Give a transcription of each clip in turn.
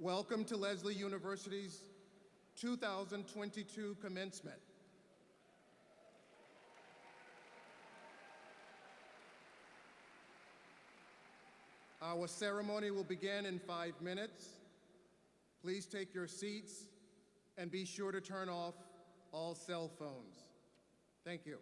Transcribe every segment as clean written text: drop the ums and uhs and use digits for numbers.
Welcome to Lesley University's 2022 commencement. Our ceremony will begin in 5 minutes. Please take your seats and be sure to turn off all cell phones. Thank you.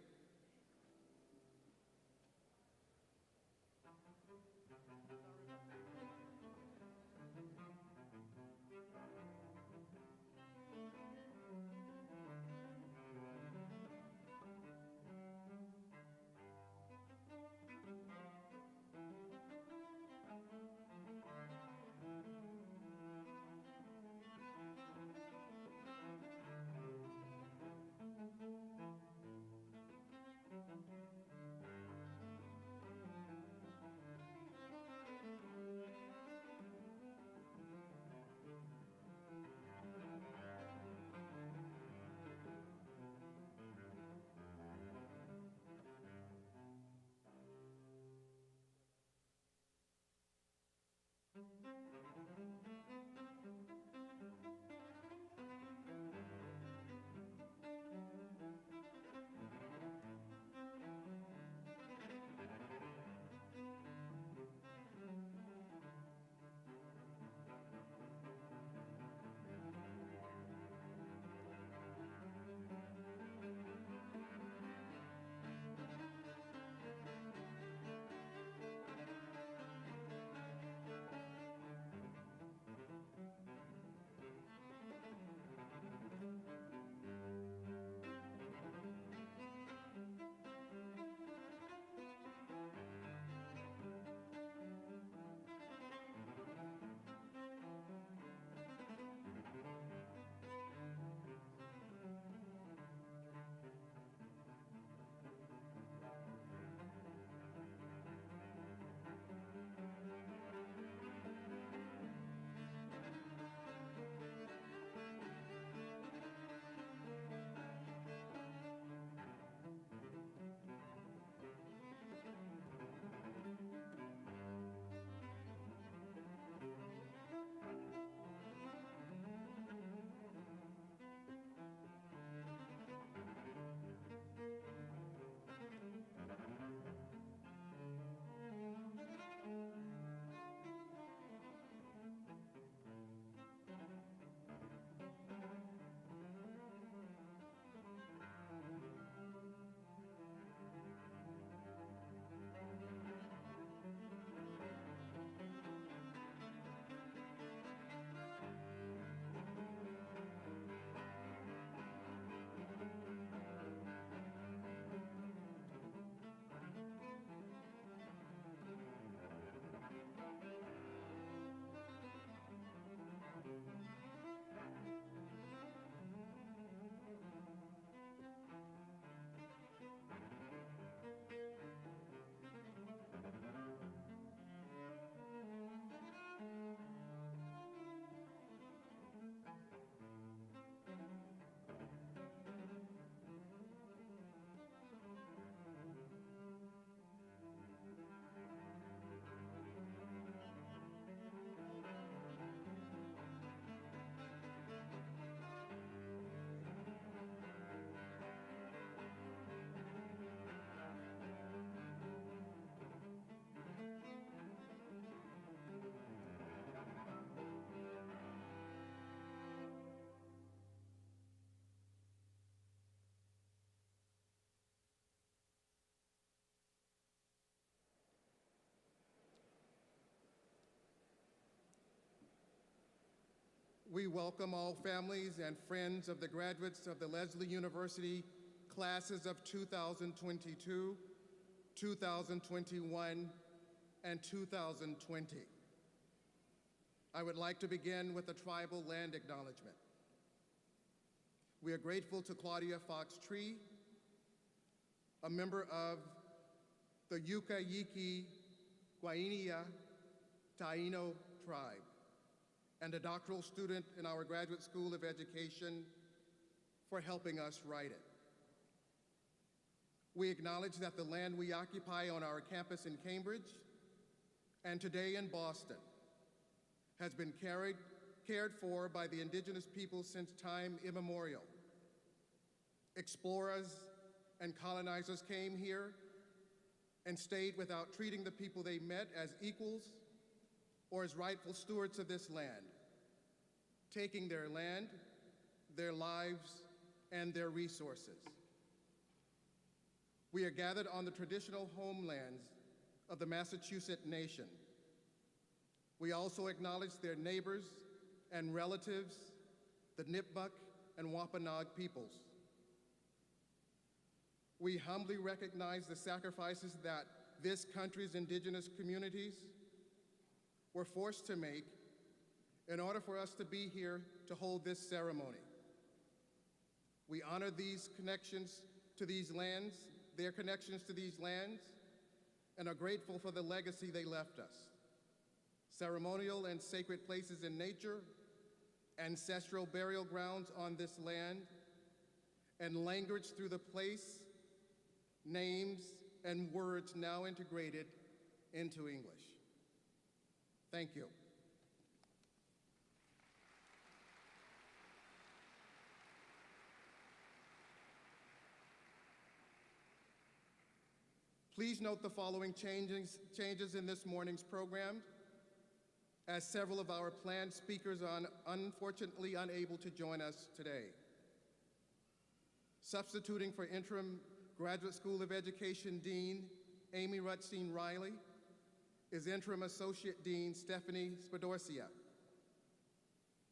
We welcome all families and friends of the graduates of the Lesley University classes of 2022, 2021, and 2020. I would like to begin with a tribal land acknowledgement. We are grateful to Claudia Fox Tree, a member of the Yuka Yiki Guainia Taino tribe, and a doctoral student in our Graduate School of Education for helping us write it. We acknowledge that the land we occupy on our campus in Cambridge and today in Boston has been carried cared for by the indigenous people since time immemorial. Explorers and colonizers came here and stayed without treating the people they met as equals or as rightful stewards of this land, taking their land, their lives, and their resources. We are gathered on the traditional homelands of the Massachusetts nation. We also acknowledge their neighbors and relatives, the Nipmuc and Wampanoag peoples. We humbly recognize the sacrifices that this country's indigenous communities were forced to make in order for us to be here to hold this ceremony. We honor these connections to these lands, their connections to these lands, and are grateful for the legacy they left us. Ceremonial and sacred places in nature, ancestral burial grounds on this land, and language through the place, names, and words now integrated into English. Thank you. Please note the following changes in this morning's program, as several of our planned speakers are unfortunately unable to join us today. Substituting for interim Graduate School of Education Dean Amy Rutstein Riley is Interim Associate Dean Stephanie Spadorcia.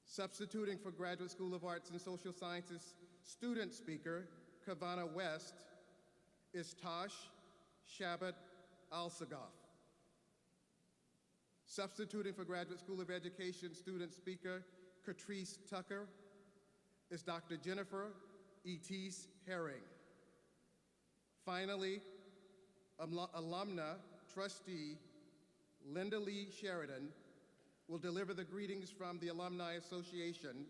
Substituting for Graduate School of Arts and Social Sciences student speaker Kavana West is Tosh Shabbat Al-Sagaf. Substituting for Graduate School of Education student speaker Catrice Tucker is Dr. Jennifer Etis Herring. Finally, alumna trustee Linda Lee Sheridan will deliver the greetings from the Alumni Association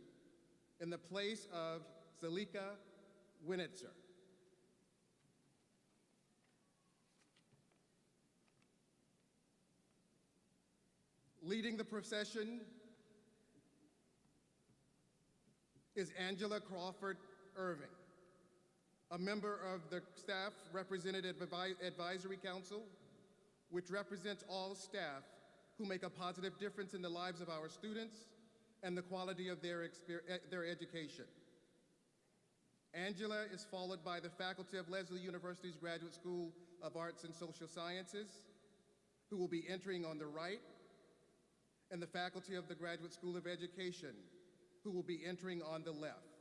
in the place of Zalika Winitzer. Leading the procession is Angela Crawford Irving, a member of the Staff Representative Advisory Council, which represents all staff who make a positive difference in the lives of our students and the quality of their education. Angela is followed by the faculty of Lesley University's Graduate School of Arts and Social Sciences, who will be entering on the right, and the faculty of the Graduate School of Education, who will be entering on the left.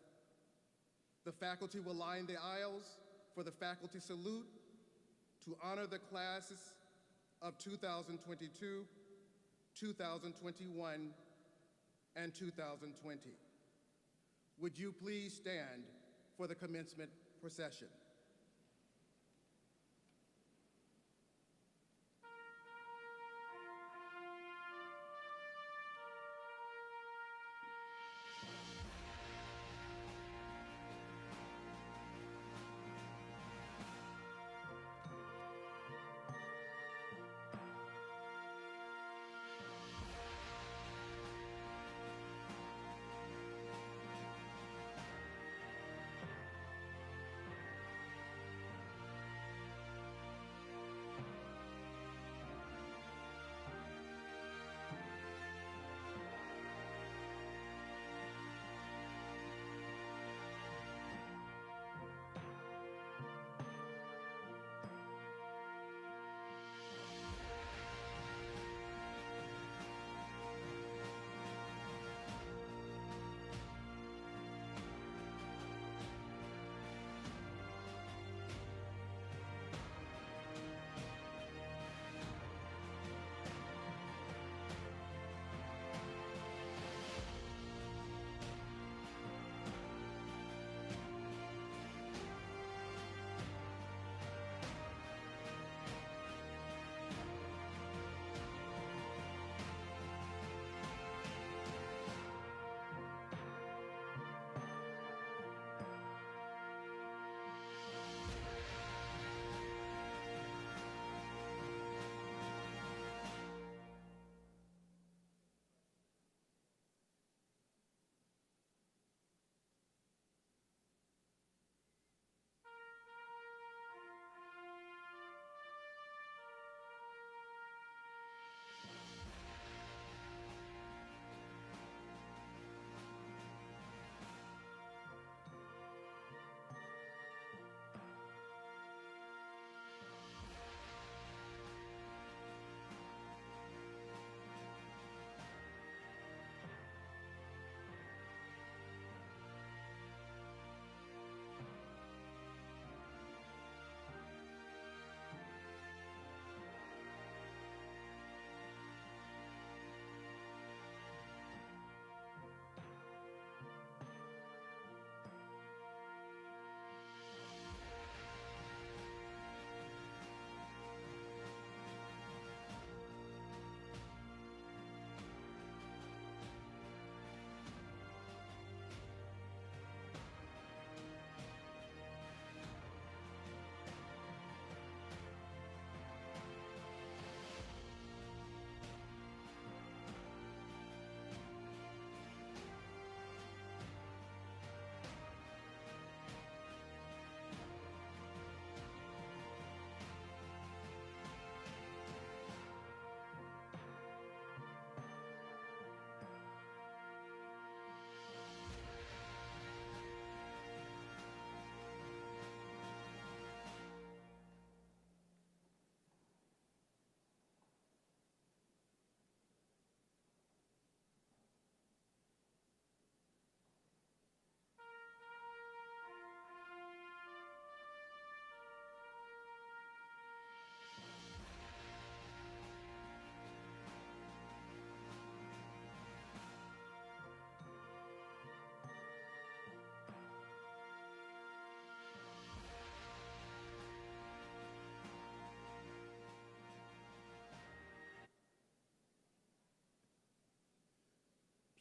The faculty will line the aisles for the faculty salute to honor the classes of 2022, 2021, and 2020. Would you please stand for the commencement procession?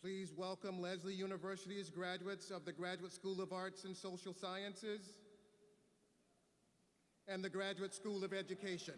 Please welcome Lesley University's graduates of the Graduate School of Arts and Social Sciences and the Graduate School of Education.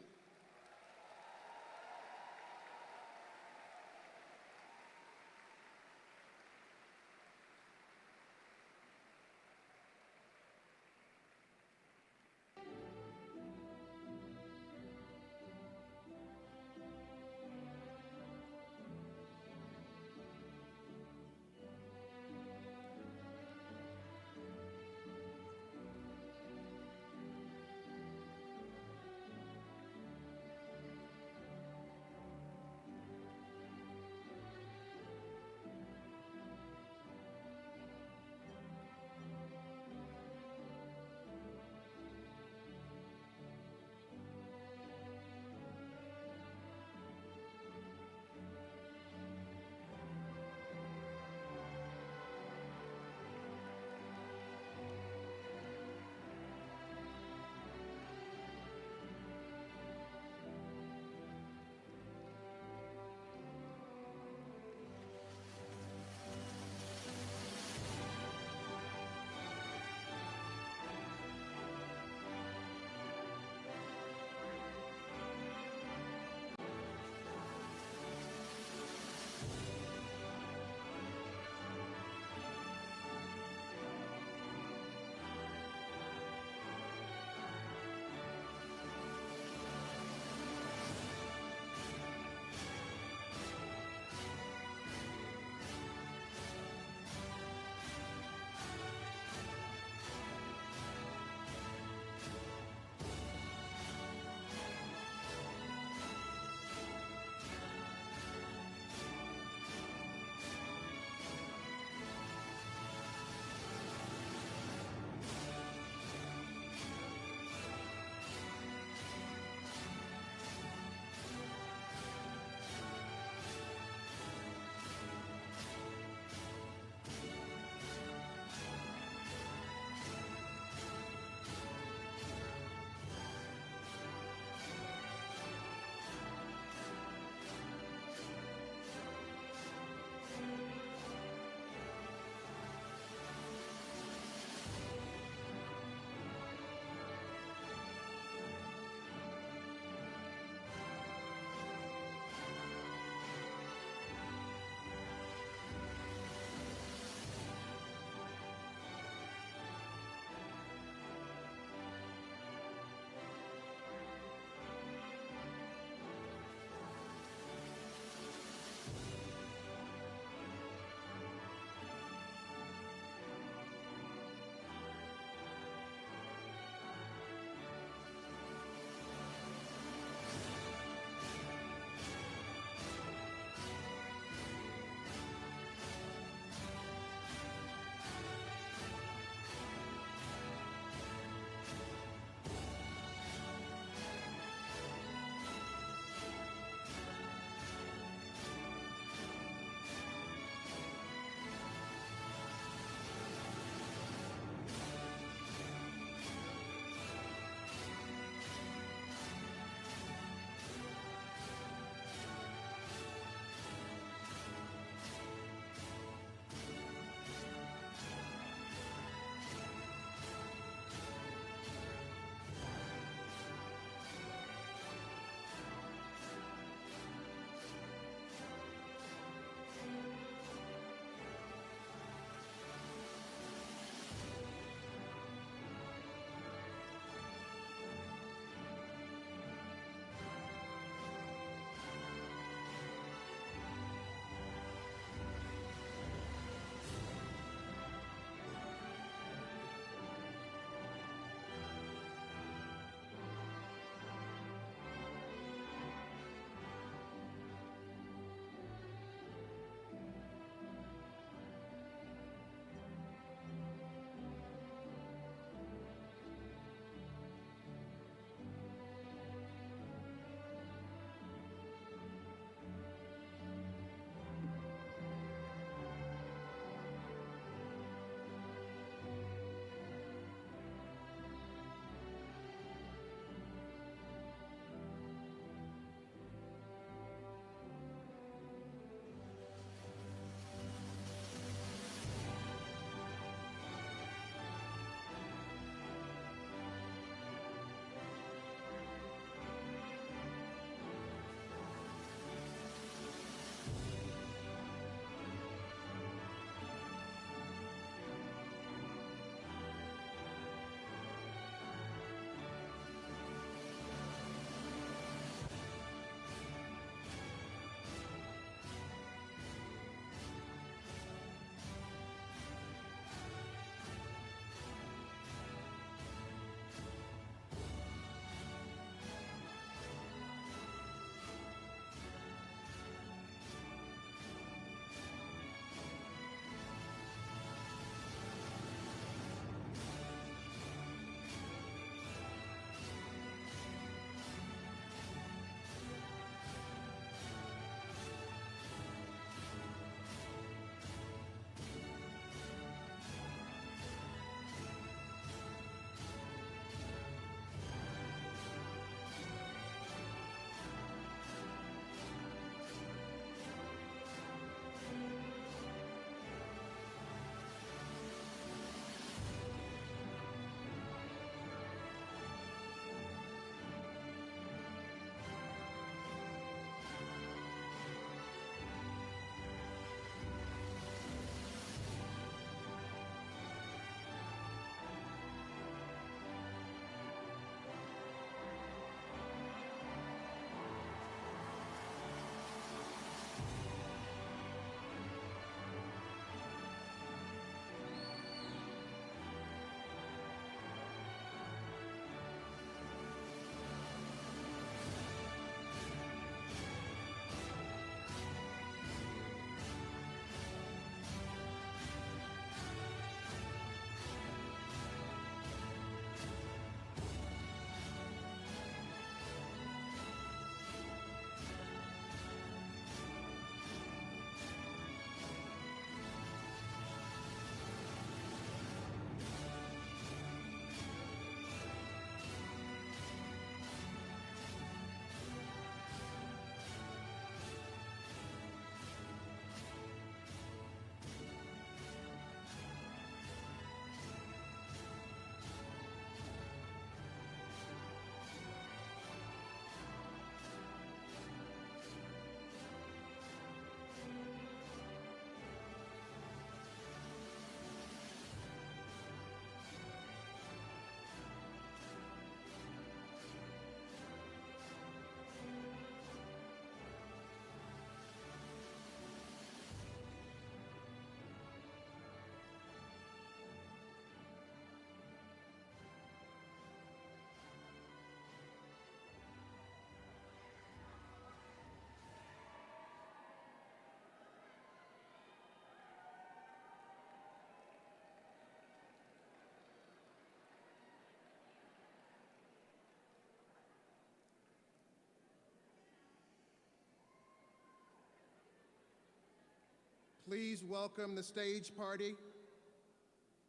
Please welcome the stage party,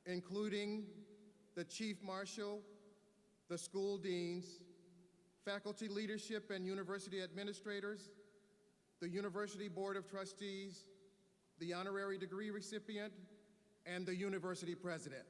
including the Chief Marshal, the school deans, faculty leadership and university administrators, the University Board of Trustees, the honorary degree recipient, and the university president.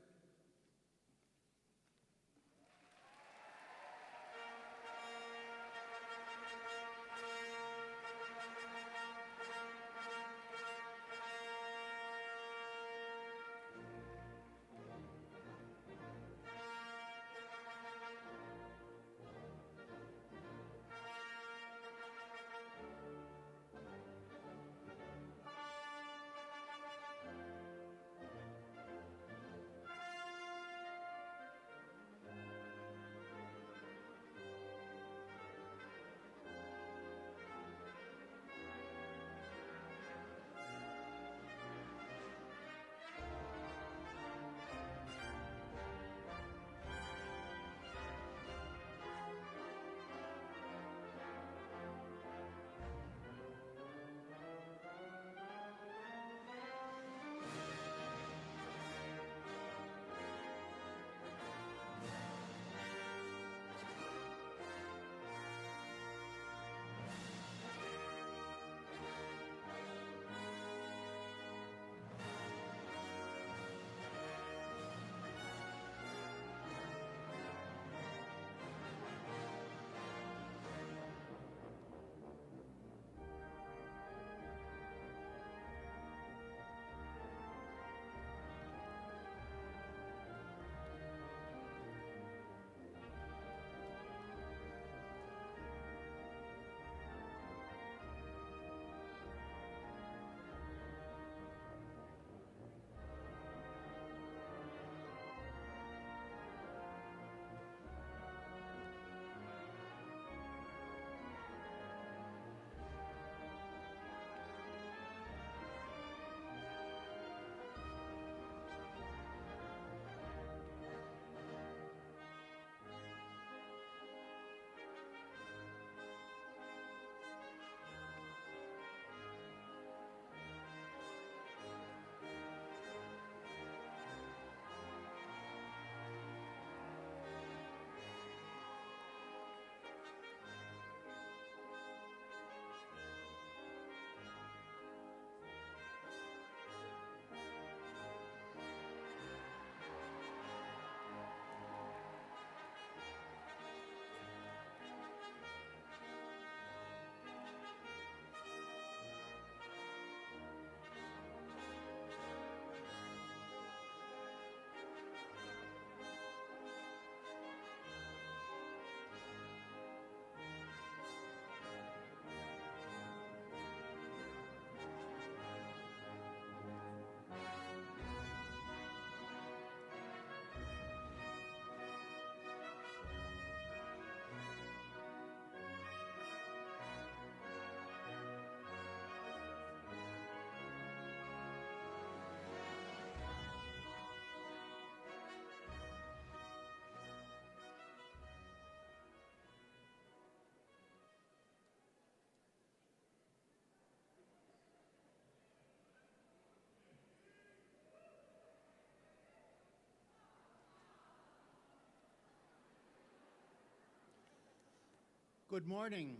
Good morning.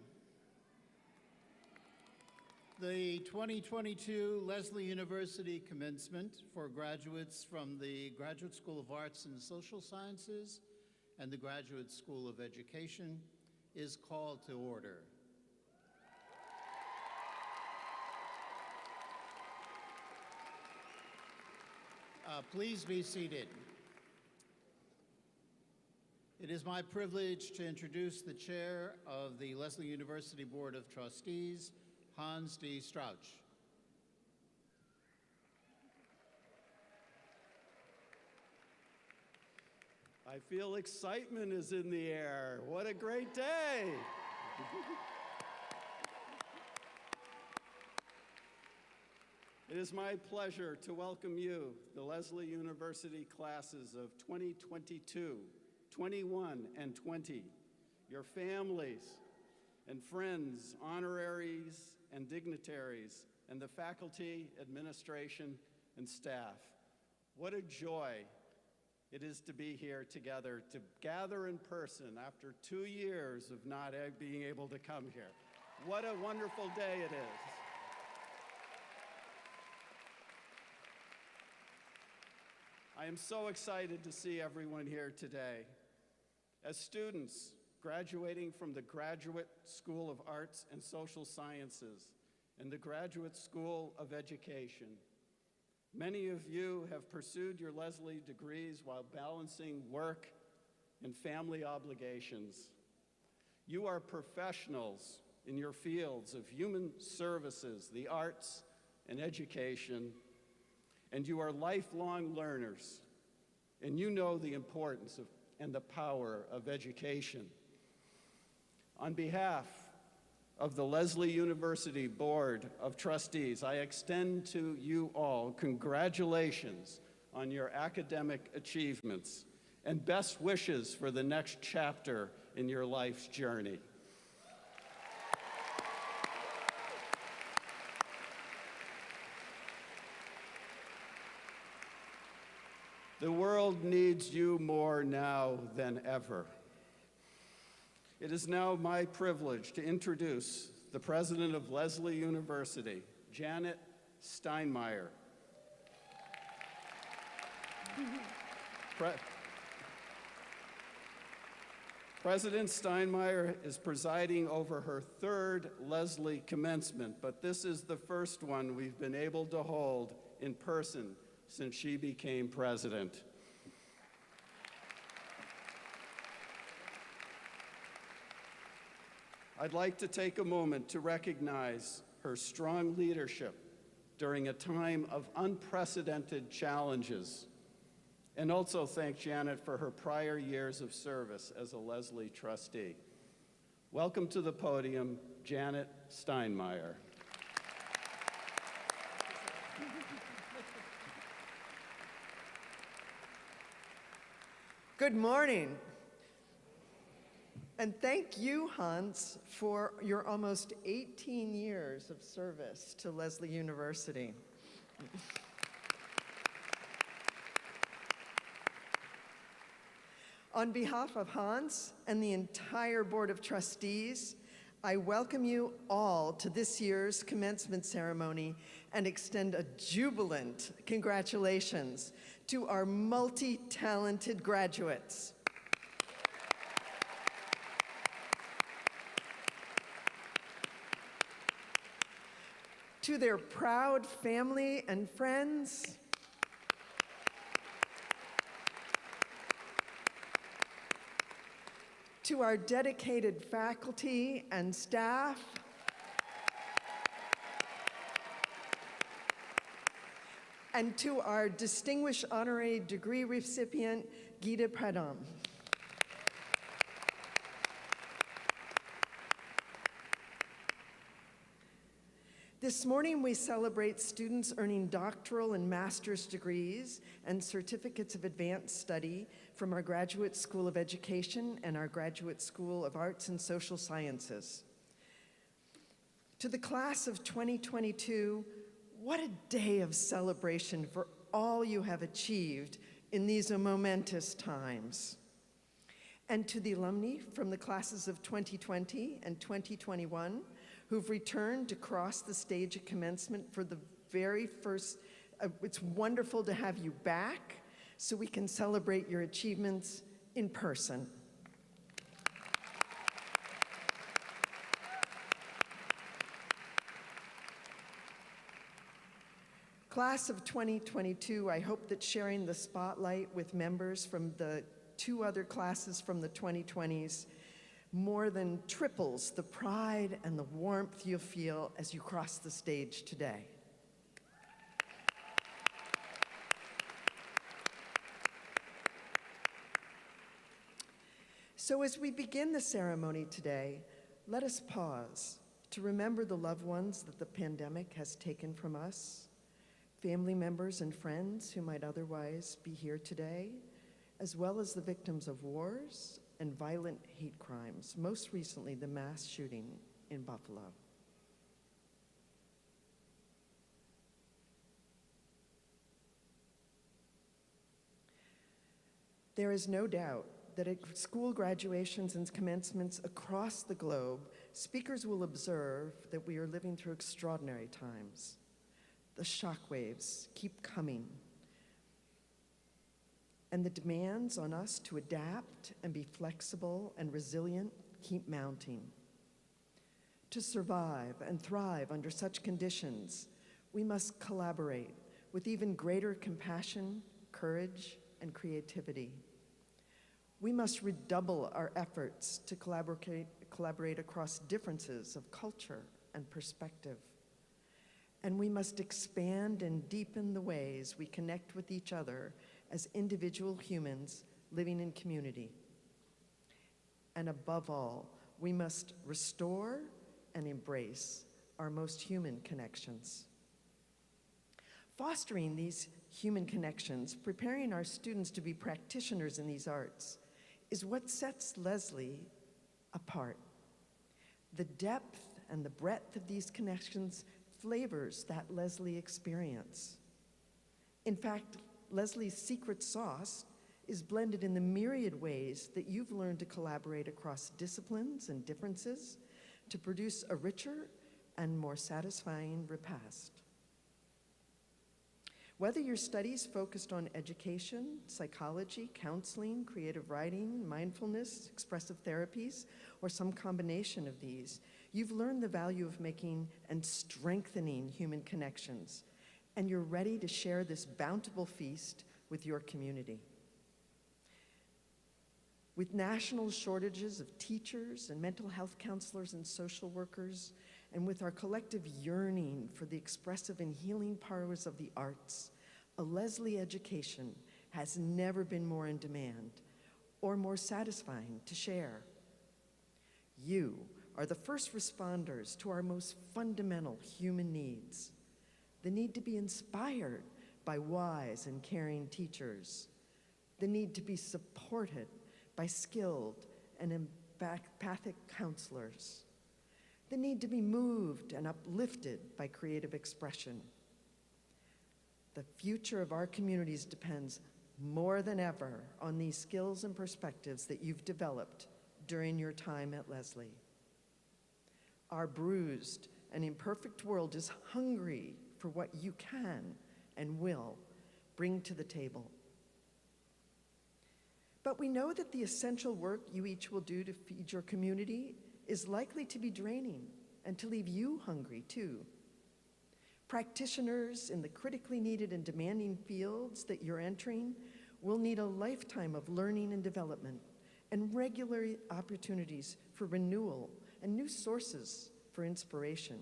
The 2022 Lesley University commencement for graduates from the Graduate School of Arts and Social Sciences and the Graduate School of Education is called to order. Please be seated. It is my privilege to introduce the chair of the Lesley University Board of Trustees, Hans D. Strauch. I feel excitement is in the air. What a great day. It is my pleasure to welcome you, the Lesley University classes of 2022, 21, and 20, your families and friends, honoraries and dignitaries, and the faculty, administration, and staff. What a joy it is to be here together, to gather in person after 2 years of not being able to come here. What a wonderful day it is. I am so excited to see everyone here today. As students graduating from the Graduate School of Arts and Social Sciences and the Graduate School of Education, many of you have pursued your Leslie degrees while balancing work and family obligations. You are professionals in your fields of human services, the arts, and education, and you are lifelong learners, and you know the importance of and the power of education. On behalf of the Leslie University Board of Trustees, I extend to you all congratulations on your academic achievements and best wishes for the next chapter in your life's journey. The world needs you more now than ever. It is now my privilege to introduce the president of Leslie University, Janet Steinmeier. President Steinmeier is presiding over her third Leslie commencement, but this is the first one we've been able to hold in person since she became president. I'd like to take a moment to recognize her strong leadership during a time of unprecedented challenges, and also thank Janet for her prior years of service as a Leslie trustee. Welcome to the podium, Janet Steinmeier. Good morning. And thank you, Hans, for your almost 18 years of service to Leslie University. On behalf of Hans and the entire Board of Trustees, I welcome you all to this year's commencement ceremony and extend a jubilant congratulations to our multi-talented graduates. To their proud family and friends, to our dedicated faculty and staff, and to our distinguished honorary degree recipient, Gita Pradam. This morning, we celebrate students earning doctoral and master's degrees and certificates of advanced study from our Graduate School of Education and our Graduate School of Arts and Social Sciences. To the class of 2022, what a day of celebration for all you have achieved in these momentous times. And to the alumni from the classes of 2020 and 2021, who've returned to cross the stage at commencement for the very first, it's wonderful to have you back so we can celebrate your achievements in person. Class of 2022, I hope that sharing the spotlight with members from the 2 other classes from the 2020s more than triples the pride and the warmth you'll feel as you cross the stage today. So as we begin the ceremony today, let us pause to remember the loved ones that the pandemic has taken from us, family members and friends who might otherwise be here today, as well as the victims of wars and violent hate crimes, most recently the mass shooting in Buffalo. There is no doubt that at school graduations and commencements across the globe, speakers will observe that we are living through extraordinary times. The shockwaves keep coming, and the demands on us to adapt and be flexible and resilient keep mounting. To survive and thrive under such conditions, we must collaborate with even greater compassion, courage, and creativity. We must redouble our efforts to collaborate across differences of culture and perspective. And we must expand and deepen the ways we connect with each other as individual humans living in community. And above all, we must restore and embrace our most human connections. Fostering these human connections, preparing our students to be practitioners in these arts, is what sets Lesley apart. The depth and the breadth of these connections flavors that Lesley experience. In fact, Lesley's secret sauce is blended in the myriad ways that you've learned to collaborate across disciplines and differences to produce a richer and more satisfying repast. Whether your studies focused on education, psychology, counseling, creative writing, mindfulness, expressive therapies, or some combination of these, you've learned the value of making and strengthening human connections, and you're ready to share this bountiful feast with your community. With national shortages of teachers and mental health counselors and social workers, and with our collective yearning for the expressive and healing powers of the arts, a Lesley education has never been more in demand or more satisfying to share. You are the first responders to our most fundamental human needs, the need to be inspired by wise and caring teachers, the need to be supported by skilled and empathic counselors, the need to be moved and uplifted by creative expression. The future of our communities depends more than ever on these skills and perspectives that you've developed during your time at Lesley. Our bruised and imperfect world is hungry for what you can and will bring to the table. But we know that the essential work you each will do to feed your community is likely to be draining and to leave you hungry too. Practitioners in the critically needed and demanding fields that you're entering will need a lifetime of learning and development and regular opportunities for renewal and new sources for inspiration.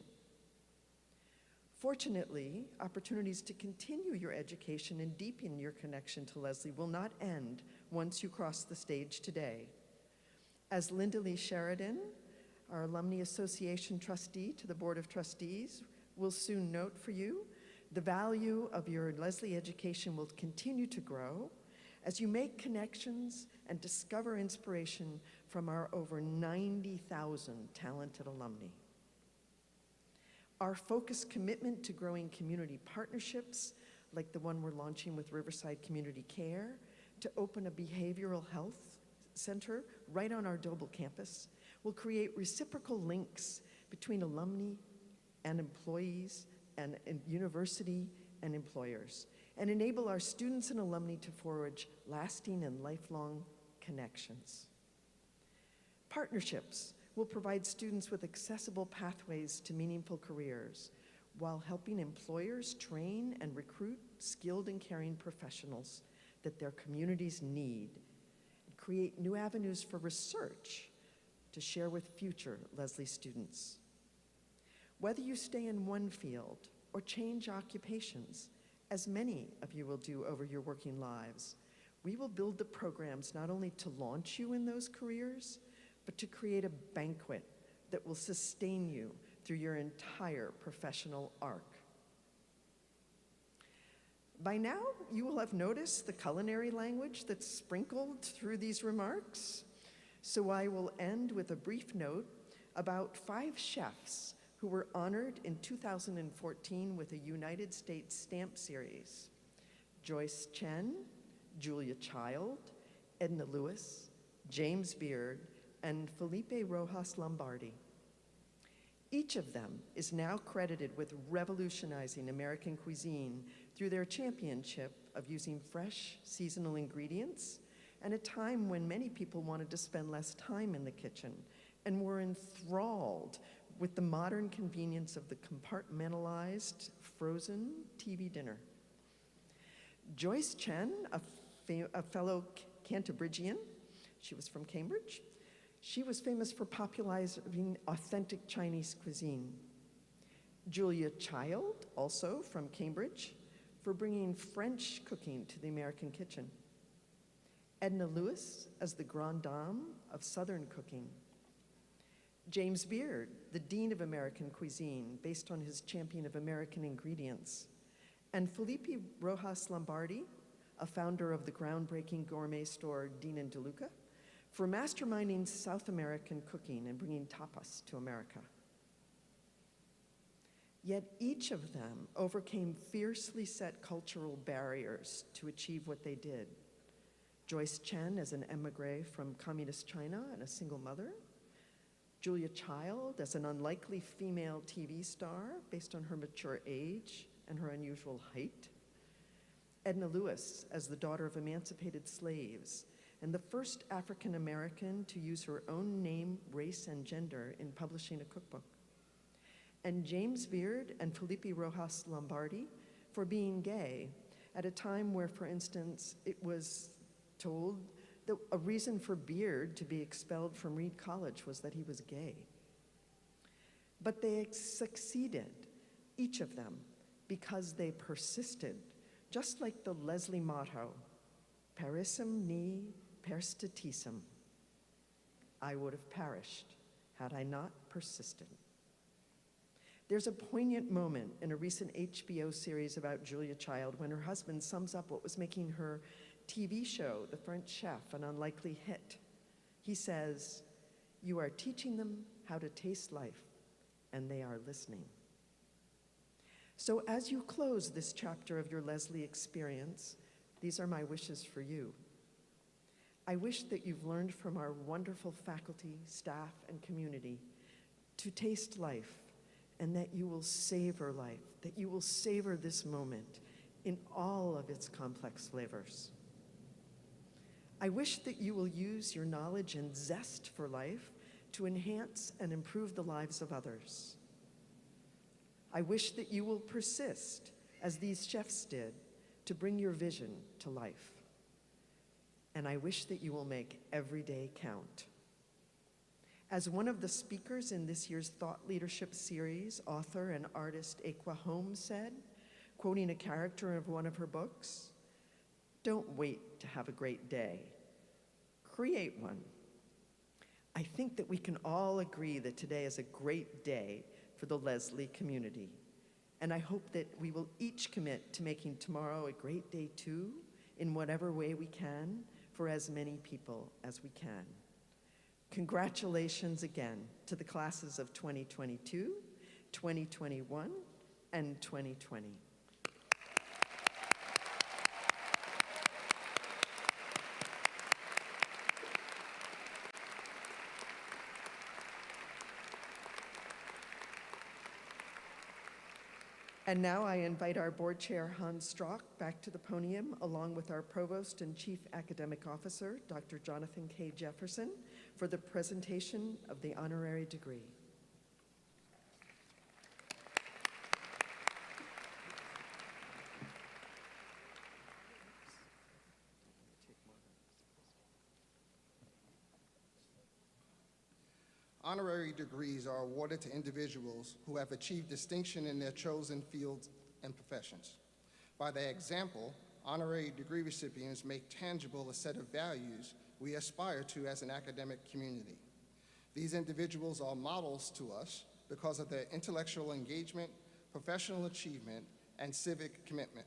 Fortunately, opportunities to continue your education and deepen your connection to Lesley will not end once you cross the stage today. As Linda Lee Sheridan, our Alumni Association trustee to the Board of Trustees, will soon note for you, the value of your Lesley education will continue to grow as you make connections and discover inspiration from our over 90,000 talented alumni. Our focused commitment to growing community partnerships, like the one we're launching with Riverside Community Care, to open a behavioral health center right on our Doble campus, will create reciprocal links between alumni and employees and university and employers, and enable our students and alumni to forge lasting and lifelong connections. Partnerships will provide students with accessible pathways to meaningful careers while helping employers train and recruit skilled and caring professionals that their communities need, and create new avenues for research to share with future Lesley students. Whether you stay in one field or change occupations, as many of you will do over your working lives, we will build the programs not only to launch you in those careers, but to create a banquet that will sustain you through your entire professional arc. By now, you will have noticed the culinary language that's sprinkled through these remarks, so I will end with a brief note about 5 chefs who were honored in 2014 with a United States Stamp Series: Joyce Chen, Julia Child, Edna Lewis, James Beard, and Felipe Rojas Lombardi. Each of them is now credited with revolutionizing American cuisine through their championship of using fresh, seasonal ingredients at a time when many people wanted to spend less time in the kitchen and were enthralled with the modern convenience of the compartmentalized, frozen TV dinner. Joyce Chen, a fellow Cantabrigian, she was from Cambridge. She was famous for popularizing authentic Chinese cuisine. Julia Child, also from Cambridge, for bringing French cooking to the American kitchen. Edna Lewis as the grande dame of Southern cooking. James Beard, the Dean of American Cuisine, based on his champion of American ingredients. And Felipe Rojas Lombardi, a founder of the groundbreaking gourmet store Dean and DeLuca, for masterminding South American cooking and bringing tapas to America. Yet each of them overcame fiercely set cultural barriers to achieve what they did. Joyce Chen as an emigre from communist China and a single mother. Julia Child as an unlikely female TV star based on her mature age and her unusual height. Edna Lewis as the daughter of emancipated slaves and the first African American to use her own name, race, and gender in publishing a cookbook. And James Beard and Felipe Rojas Lombardi for being gay at a time where, for instance, it was told that a reason for Beard to be expelled from Reed College was that he was gay. But they succeeded, each of them, because they persisted, just like the Leslie motto, parissum ni perstitissim. I would have perished had I not persisted. There's a poignant moment in a recent HBO series about Julia Child when her husband sums up what was making her TV show, The French Chef, an unlikely hit. He says, "You are teaching them how to taste life, and they are listening." So as you close this chapter of your Leslie experience, these are my wishes for you. I wish that you've learned from our wonderful faculty, staff, and community to taste life, and that you will savor life, that you will savor this moment in all of its complex flavors. I wish that you will use your knowledge and zest for life to enhance and improve the lives of others. I wish that you will persist, as these chefs did, to bring your vision to life. And I wish that you will make every day count. As one of the speakers in this year's Thought Leadership Series, author and artist Aqua Holmes said, quoting a character of one of her books, "Don't wait to have a great day. Create one." I think that we can all agree that today is a great day for the Leslie community. And I hope that we will each commit to making tomorrow a great day too, in whatever way we can, for as many people as we can. Congratulations again to the classes of 2022, 2021, and 2020. And now I invite our board chair, Hans Strauch, back to the podium, along with our provost and chief academic officer, Dr. Jonathan K. Jefferson, for the presentation of the honorary degree. Honorary degrees are awarded to individuals who have achieved distinction in their chosen fields and professions. By their example, honorary degree recipients make tangible a set of values we aspire to as an academic community. These individuals are models to us because of their intellectual engagement, professional achievement, and civic commitment.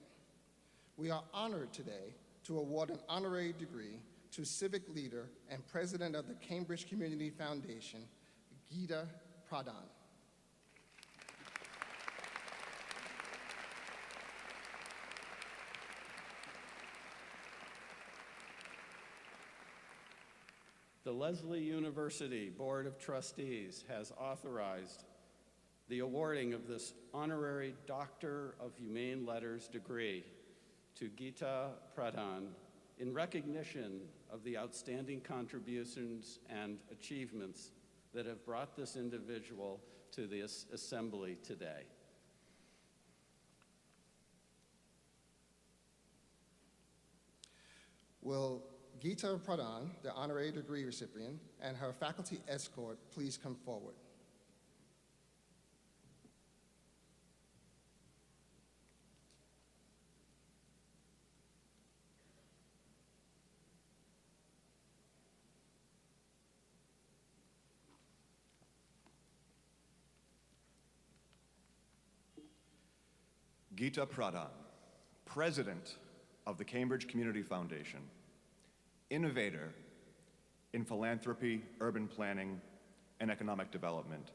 We are honored today to award an honorary degree to civic leader and president of the Cambridge Community Foundation, Geeta Pradhan. the Lesley University Board of Trustees has authorized the awarding of this honorary Doctor of Humane Letters degree to Geeta Pradhan in recognition of the outstanding contributions and achievements that have brought this individual to this assembly today. Will Geeta Pradhan, the honorary degree recipient, and her faculty escort please come forward? Geeta Pradhan, President of the Cambridge Community Foundation, innovator in philanthropy, urban planning, and economic development.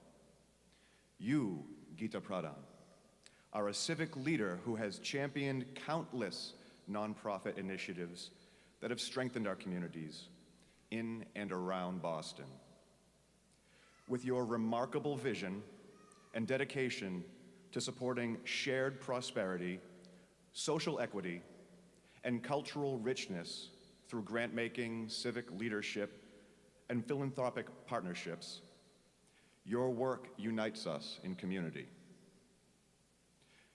You, Geeta Pradhan, are a civic leader who has championed countless nonprofit initiatives that have strengthened our communities in and around Boston. With your remarkable vision and dedication to supporting shared prosperity, social equity, and cultural richness through grant-making, civic leadership, and philanthropic partnerships, your work unites us in community.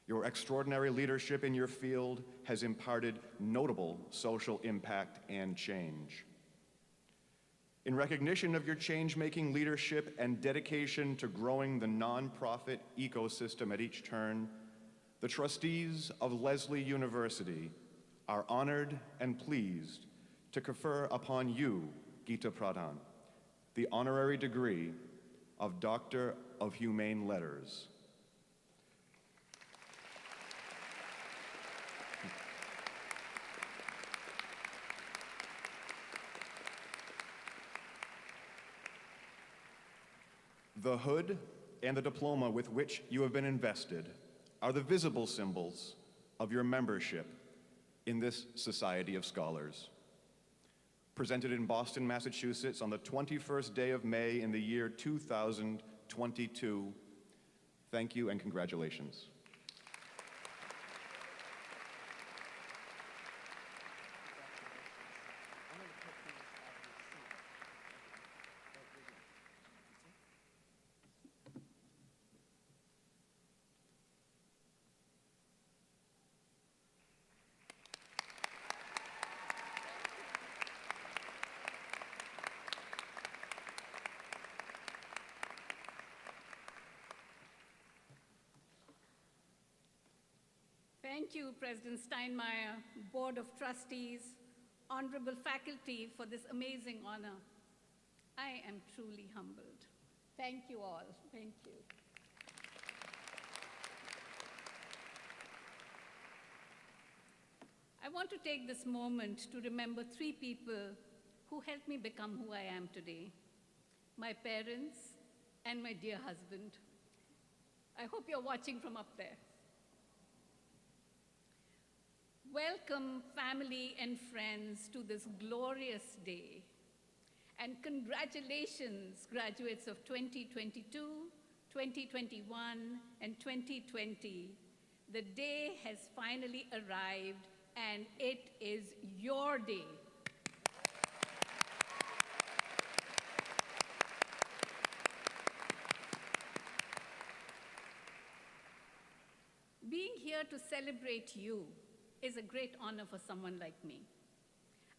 Your extraordinary leadership in your field has imparted notable social impact and change. In recognition of your change-making leadership and dedication to growing the nonprofit ecosystem at each turn, the trustees of Lesley University are honored and pleased to confer upon you, Geeta Pradhan, the honorary degree of Doctor of Humane Letters. The hood and the diploma with which you have been invested are the visible symbols of your membership in this Society of Scholars. Presented in Boston, Massachusetts on the 21st day of May in the year 2022, thank you and congratulations. Thank you, President Steinmeier, Board of Trustees, honorable faculty for this amazing honor. I am truly humbled. Thank you all. Thank you. I want to take this moment to remember 3 people who helped me become who I am today: my parents and my dear husband. I hope you're watching from up there. Welcome, family and friends, to this glorious day. And congratulations, graduates of 2022, 2021, and 2020. The day has finally arrived, and it is your day. Being here to celebrate you is a great honor for someone like me.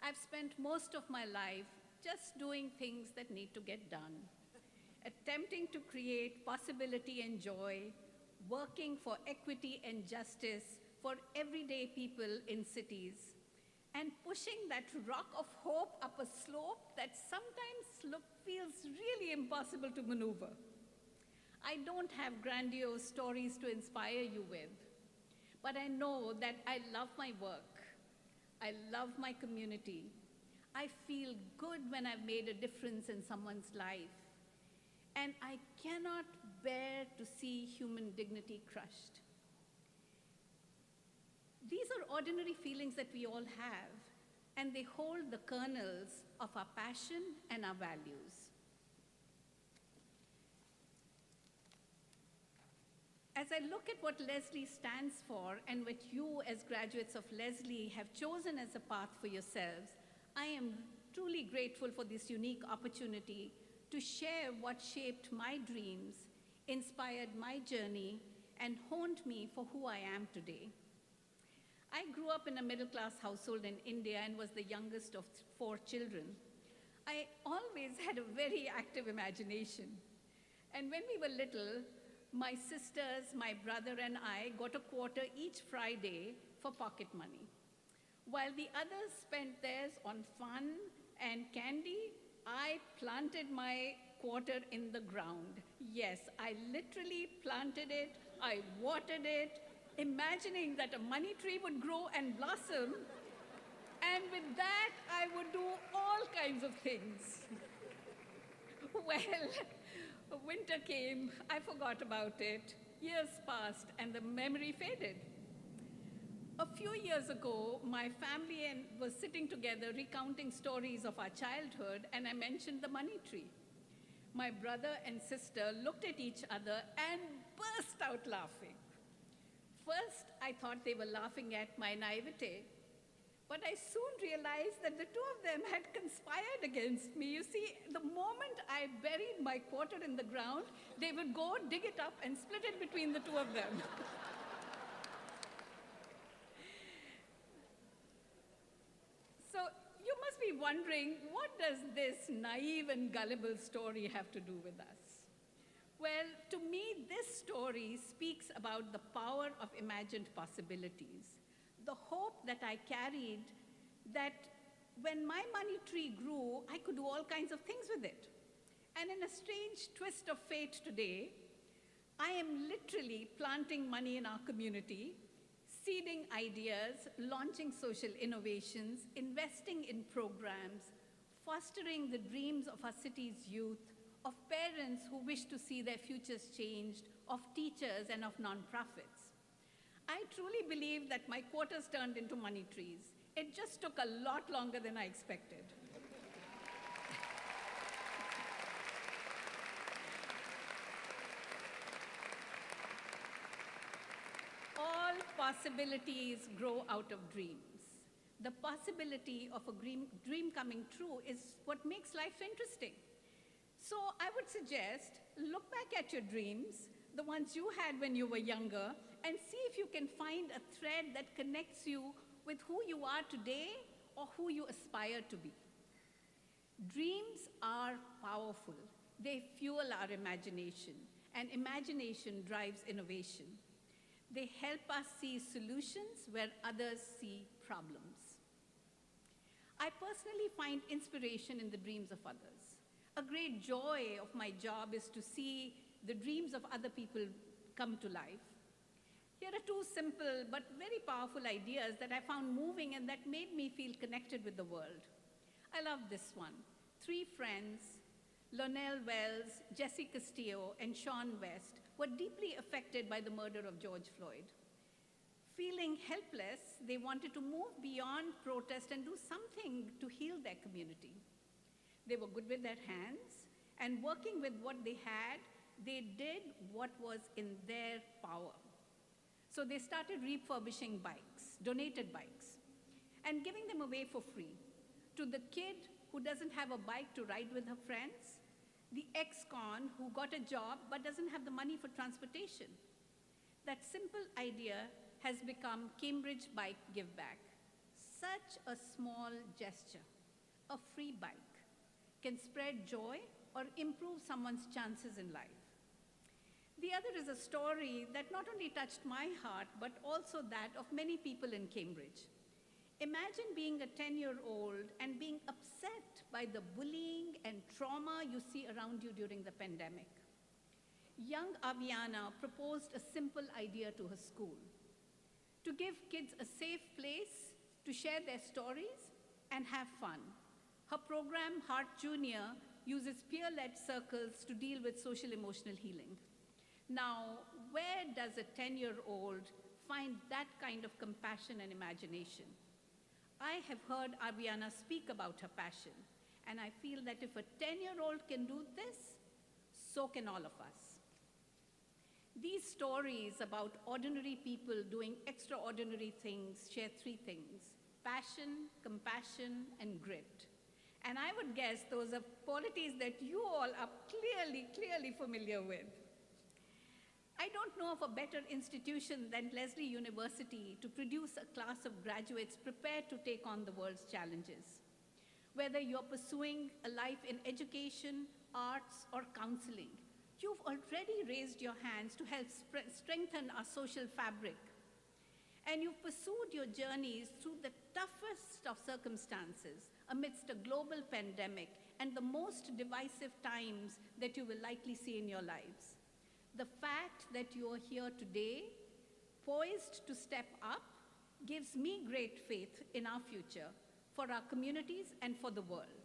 I've spent most of my life just doing things that need to get done, attempting to create possibility and joy, working for equity and justice for everyday people in cities, and pushing that rock of hope up a slope that sometimes feels really impossible to maneuver. I don't have grandiose stories to inspire you with, but I know that I love my work. I love my community. I feel good when I've made a difference in someone's life. And I cannot bear to see human dignity crushed. These are ordinary feelings that we all have, and they hold the kernels of our passion and our values. As I look at what Lesley stands for and what you as graduates of Lesley have chosen as a path for yourselves, I am truly grateful for this unique opportunity to share what shaped my dreams, inspired my journey, and honed me for who I am today. I grew up in a middle-class household in India and was the youngest of 4 children. I always had a very active imagination. And when we were little, my sisters, my brother, and I got a quarter each Friday for pocket money. While the others spent theirs on fun and candy, I planted my quarter in the ground. Yes, I literally planted it, I watered it, imagining that a money tree would grow and blossom, and with that, I would do all kinds of things. Well, winter came, I forgot about it, years passed, and the memory faded. A few years ago, my family was sitting together recounting stories of our childhood, and I mentioned the money tree. My brother and sister looked at each other and burst out laughing. First, I thought they were laughing at my naivete, but I soon realized that the two of them had conspired against me. You see, the moment I buried my quarter in the ground, they would go dig it up and split it between the two of them. So you must be wondering, what does this naive and gullible story have to do with us? Well, to me, this story speaks about the power of imagined possibilities, the hope that I carried that when my money tree grew, I could do all kinds of things with it. And in a strange twist of fate today, I am literally planting money in our community, seeding ideas, launching social innovations, investing in programs, fostering the dreams of our city's youth, of parents who wish to see their futures changed, of teachers and of nonprofits. I truly believe that my quarters turned into money trees. It just took a lot longer than I expected. All possibilities grow out of dreams. The possibility of a dream coming true is what makes life interesting. So I would suggest, look back at your dreams, the ones you had when you were younger, and see if you can find a thread that connects you with who you are today or who you aspire to be. Dreams are powerful. They fuel our imagination, and imagination drives innovation. They help us see solutions where others see problems. I personally find inspiration in the dreams of others. A great joy of my job is to see the dreams of other people come to life. Here are 2 simple but very powerful ideas that I found moving and that made me feel connected with the world. I love this one. 3 friends, Lonell Wells, Jesse Castillo, and Sean West, were deeply affected by the murder of George Floyd. Feeling helpless, they wanted to move beyond protest and do something to heal their community. They were good with their hands, and working with what they had, they did what was in their power. So they started refurbishing bikes, donated bikes, and giving them away for free to the kid who doesn't have a bike to ride with her friends, the ex-con who got a job but doesn't have the money for transportation. That simple idea has become Cambridge Bike Give Back. Such a small gesture, a free bike, can spread joy or improve someone's chances in life. The other is a story that not only touched my heart, but also that of many people in Cambridge. Imagine being a 10-year-old and being upset by the bullying and trauma you see around you during the pandemic. Young Aviana proposed a simple idea to her school: to give kids a safe place to share their stories and have fun. Her program, Heart Junior, uses peer-led circles to deal with social-emotional healing. Now, where does a 10-year-old find that kind of compassion and imagination? I have heard Aviana speak about her passion, and I feel that if a 10-year-old can do this, so can all of us. These stories about ordinary people doing extraordinary things share three things: passion, compassion, and grit. And I would guess those are qualities that you all are clearly familiar with. I don't know of a better institution than Lesley University to produce a class of graduates prepared to take on the world's challenges. Whether you're pursuing a life in education, arts, or counseling, you've already raised your hands to help strengthen our social fabric. And you've pursued your journeys through the toughest of circumstances amidst a global pandemic and the most divisive times that you will likely see in your lives. The fact that you are here today, poised to step up, gives me great faith in our future, for our communities and for the world.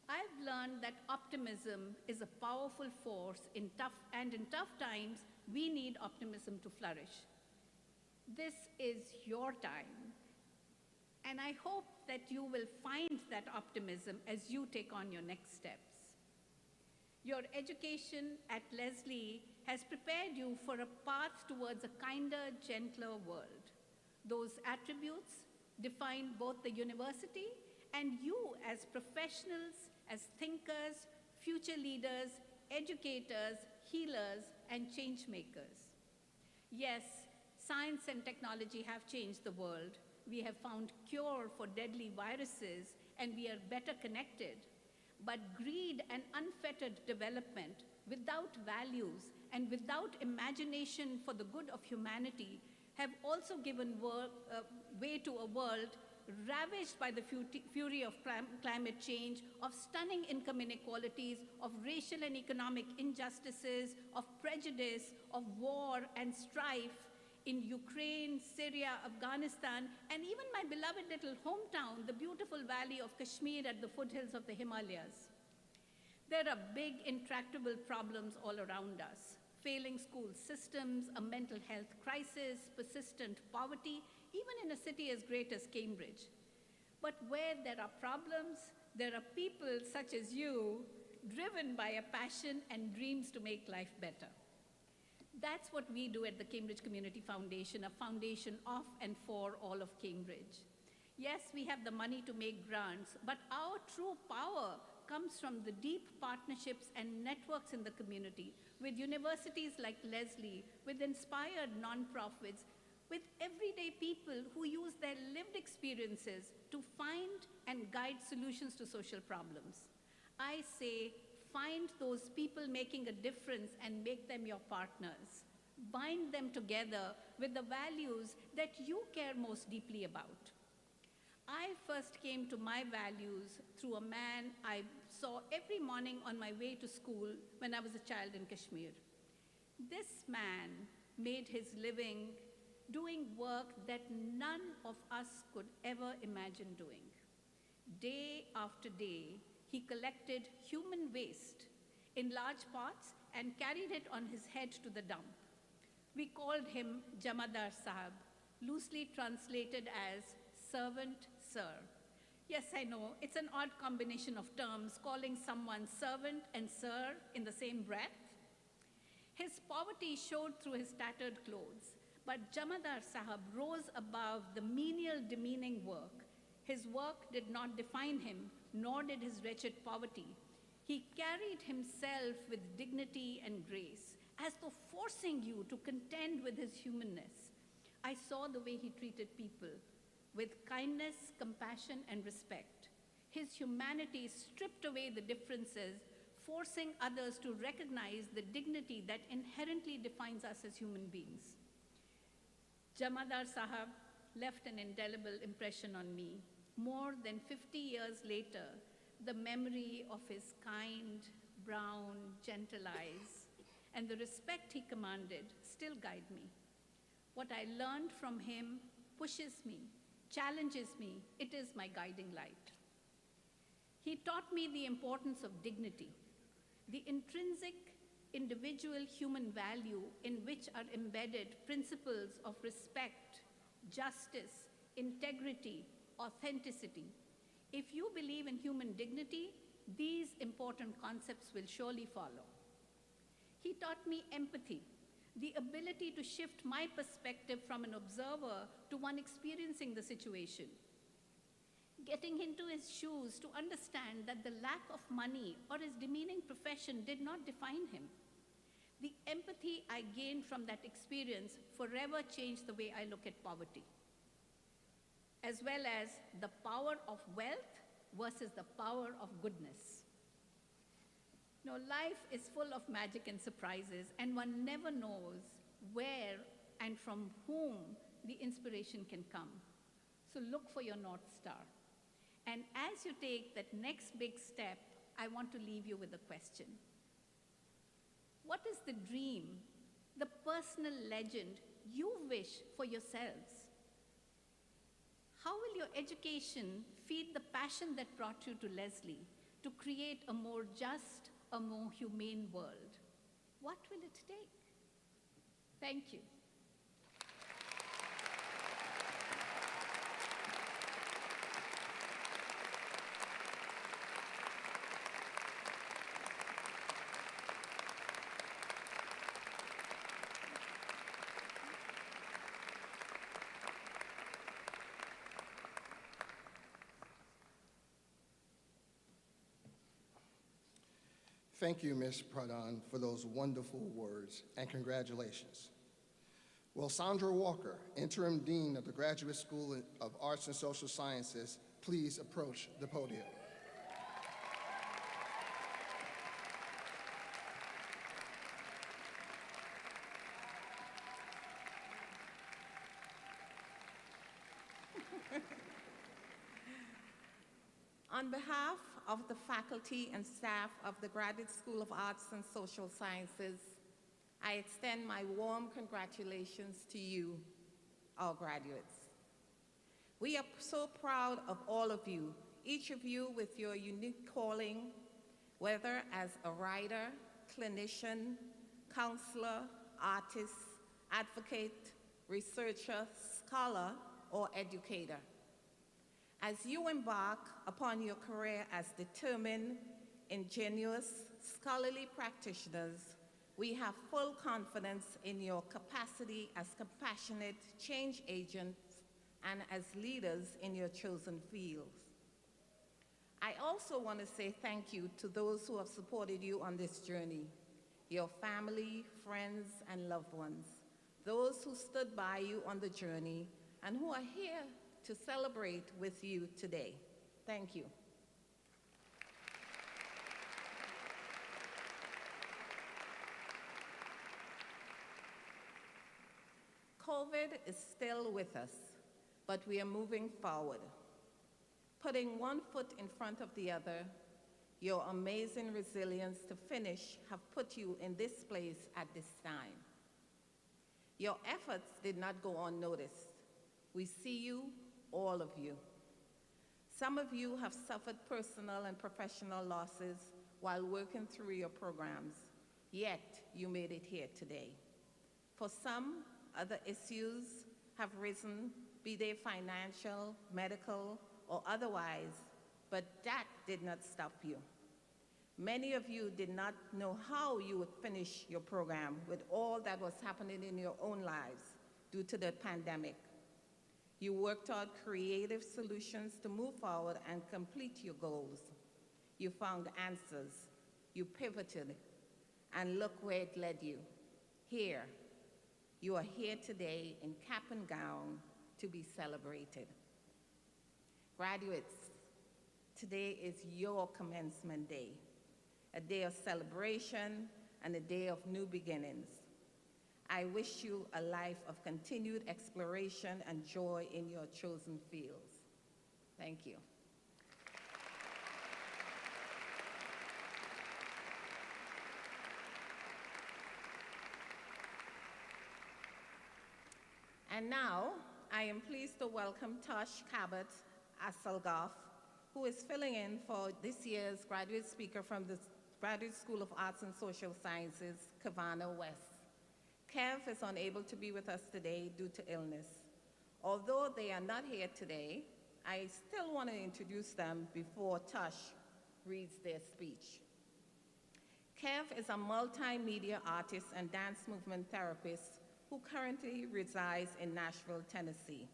I've learned that optimism is a powerful force in tough times, we need optimism to flourish. This is your time, and I hope that you will find that optimism as you take on your next steps. Your education at Lesley has prepared you for a path towards a kinder, gentler world. Those attributes define both the university and you as professionals, as thinkers, future leaders, educators, healers, and change makers. Yes, science and technology have changed the world. We have found cure for deadly viruses, and we are better connected. But greed and unfettered development without values and without imagination for the good of humanity have also given way to a world ravaged by the fury of climate change, of stunning income inequalities, of racial and economic injustices, of prejudice, of war and strife in Ukraine, Syria, Afghanistan, and even my beloved little hometown, the beautiful valley of Kashmir at the foothills of the Himalayas. There are big, intractable problems all around us: failing school systems, a mental health crisis, persistent poverty, even in a city as great as Cambridge. But where there are problems, there are people such as you, driven by a passion and dreams to make life better. That's what we do at the Cambridge Community Foundation, a foundation of and for all of Cambridge. Yes, we have the money to make grants, but our true power comes from the deep partnerships and networks in the community, with universities like Lesley, with inspired nonprofits, with everyday people who use their lived experiences to find and guide solutions to social problems. I say, find those people making a difference and make them your partners. Bind them together with the values that you care most deeply about. I first came to my values through a man I saw every morning on my way to school when I was a child in Kashmir. This man made his living doing work that none of us could ever imagine doing. Day after day, he collected human waste in large pots and carried it on his head to the dump. We called him Jamadar Sahab, loosely translated as servant sir. Yes, I know, it's an odd combination of terms, calling someone servant and sir in the same breath. His poverty showed through his tattered clothes, but Jamadar Sahab rose above the menial, demeaning work. His work did not define him, nor did his wretched poverty. He carried himself with dignity and grace, as though forcing you to contend with his humanness. I saw the way he treated people, with kindness, compassion, and respect. His humanity stripped away the differences, forcing others to recognize the dignity that inherently defines us as human beings. Jamadar Sahab left an indelible impression on me. More than 50 years later, the memory of his kind, brown, gentle eyes and the respect he commanded still guide me. What I learned from him pushes me, challenges me. It is my guiding light. He taught me the importance of dignity, the intrinsic individual human value in which are embedded principles of respect, justice, integrity, authenticity. If you believe in human dignity, these important concepts will surely follow. He taught me empathy, the ability to shift my perspective from an observer to one experiencing the situation. Getting into his shoes to understand that the lack of money or his demeaning profession did not define him. The empathy I gained from that experience forever changed the way I look at poverty, as well as the power of wealth versus the power of goodness. No, life is full of magic and surprises, and one never knows where and from whom the inspiration can come. So look for your North Star. And as you take that next big step, I want to leave you with a question. What is the dream, the personal legend you wish for yourselves? How will your education feed the passion that brought you to Lesley to create a more just, a more humane world? What will it take? Thank you. Thank you, Ms. Pradhan, for those wonderful words, and congratulations. Will Sandra Walker, Interim Dean of the Graduate School of Arts and Social Sciences, please approach the podium? On behalf of the faculty and staff of the Graduate School of Arts and Social Sciences, I extend my warm congratulations to you, our graduates. We are so proud of all of you, each of you with your unique calling, whether as a writer, clinician, counselor, artist, advocate, researcher, scholar, or educator. As you embark upon your career as determined, ingenious, scholarly practitioners, we have full confidence in your capacity as compassionate change agents and as leaders in your chosen fields. I also want to say thank you to those who have supported you on this journey, your family, friends, and loved ones, those who stood by you on the journey and who are here to celebrate with you today. Thank you. COVID is still with us, but we are moving forward. Putting one foot in front of the other, your amazing resilience to finish have put you in this place at this time. Your efforts did not go unnoticed. We see you, all of you. Some of you have suffered personal and professional losses while working through your programs, yet you made it here today. For some, other issues have risen, be they financial, medical, or otherwise, but that did not stop you. Many of you did not know how you would finish your program with all that was happening in your own lives due to the pandemic. You worked out creative solutions to move forward and complete your goals. You found answers, you pivoted, and look where it led you. Here, you are here today in cap and gown to be celebrated. Graduates, today is your commencement day, a day of celebration and a day of new beginnings. I wish you a life of continued exploration and joy in your chosen fields. Thank you. And now, I am pleased to welcome Tosh Cabot Asselgoff, who is filling in for this year's graduate speaker from the Graduate School of Arts and Social Sciences, Kavana West. Kev is unable to be with us today due to illness. Although they are not here today, I still want to introduce them before Tush reads their speech. Kev is a multimedia artist and dance movement therapist who currently resides in Nashville, Tennessee.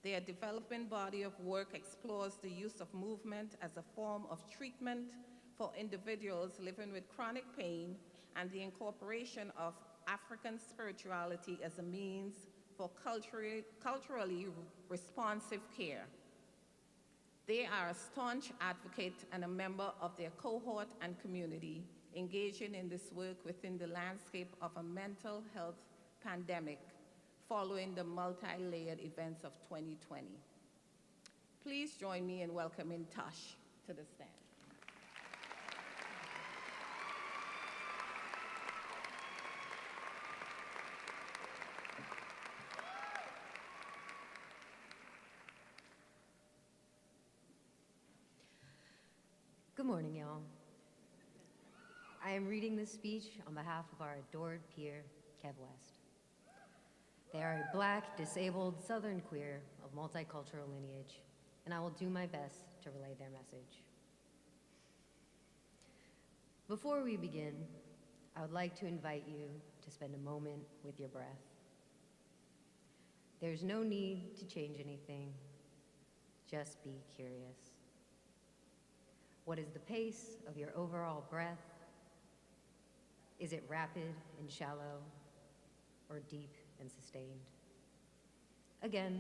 Their developing body of work explores the use of movement as a form of treatment for individuals living with chronic pain and the incorporation of African spirituality as a means for culturally responsive care. They are a staunch advocate and a member of their cohort and community, engaging in this work within the landscape of a mental health pandemic following the multi-layered events of 2020. Please join me in welcoming Tush to the stand. Good morning, y'all. I am reading this speech on behalf of our adored peer, Kev West. They are a Black, disabled, Southern queer of multicultural lineage, and I will do my best to relay their message. Before we begin, I would like to invite you to spend a moment with your breath. There's no need to change anything, just be curious. What is the pace of your overall breath? Is it rapid and shallow, or deep and sustained? Again,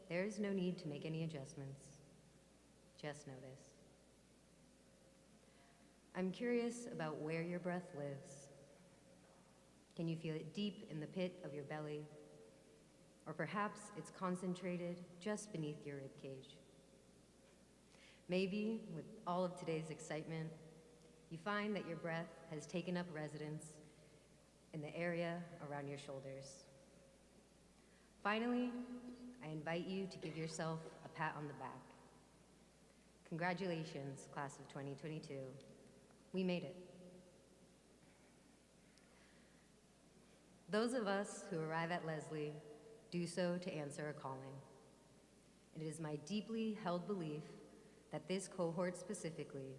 there is no need to make any adjustments. Just notice. I'm curious about where your breath lives. Can you feel it deep in the pit of your belly? Or perhaps it's concentrated just beneath your ribcage. Maybe, with all of today's excitement, you find that your breath has taken up residence in the area around your shoulders. Finally, I invite you to give yourself a pat on the back. Congratulations, class of 2022. We made it. Those of us who arrive at Lesley do so to answer a calling. It is my deeply held belief that this cohort specifically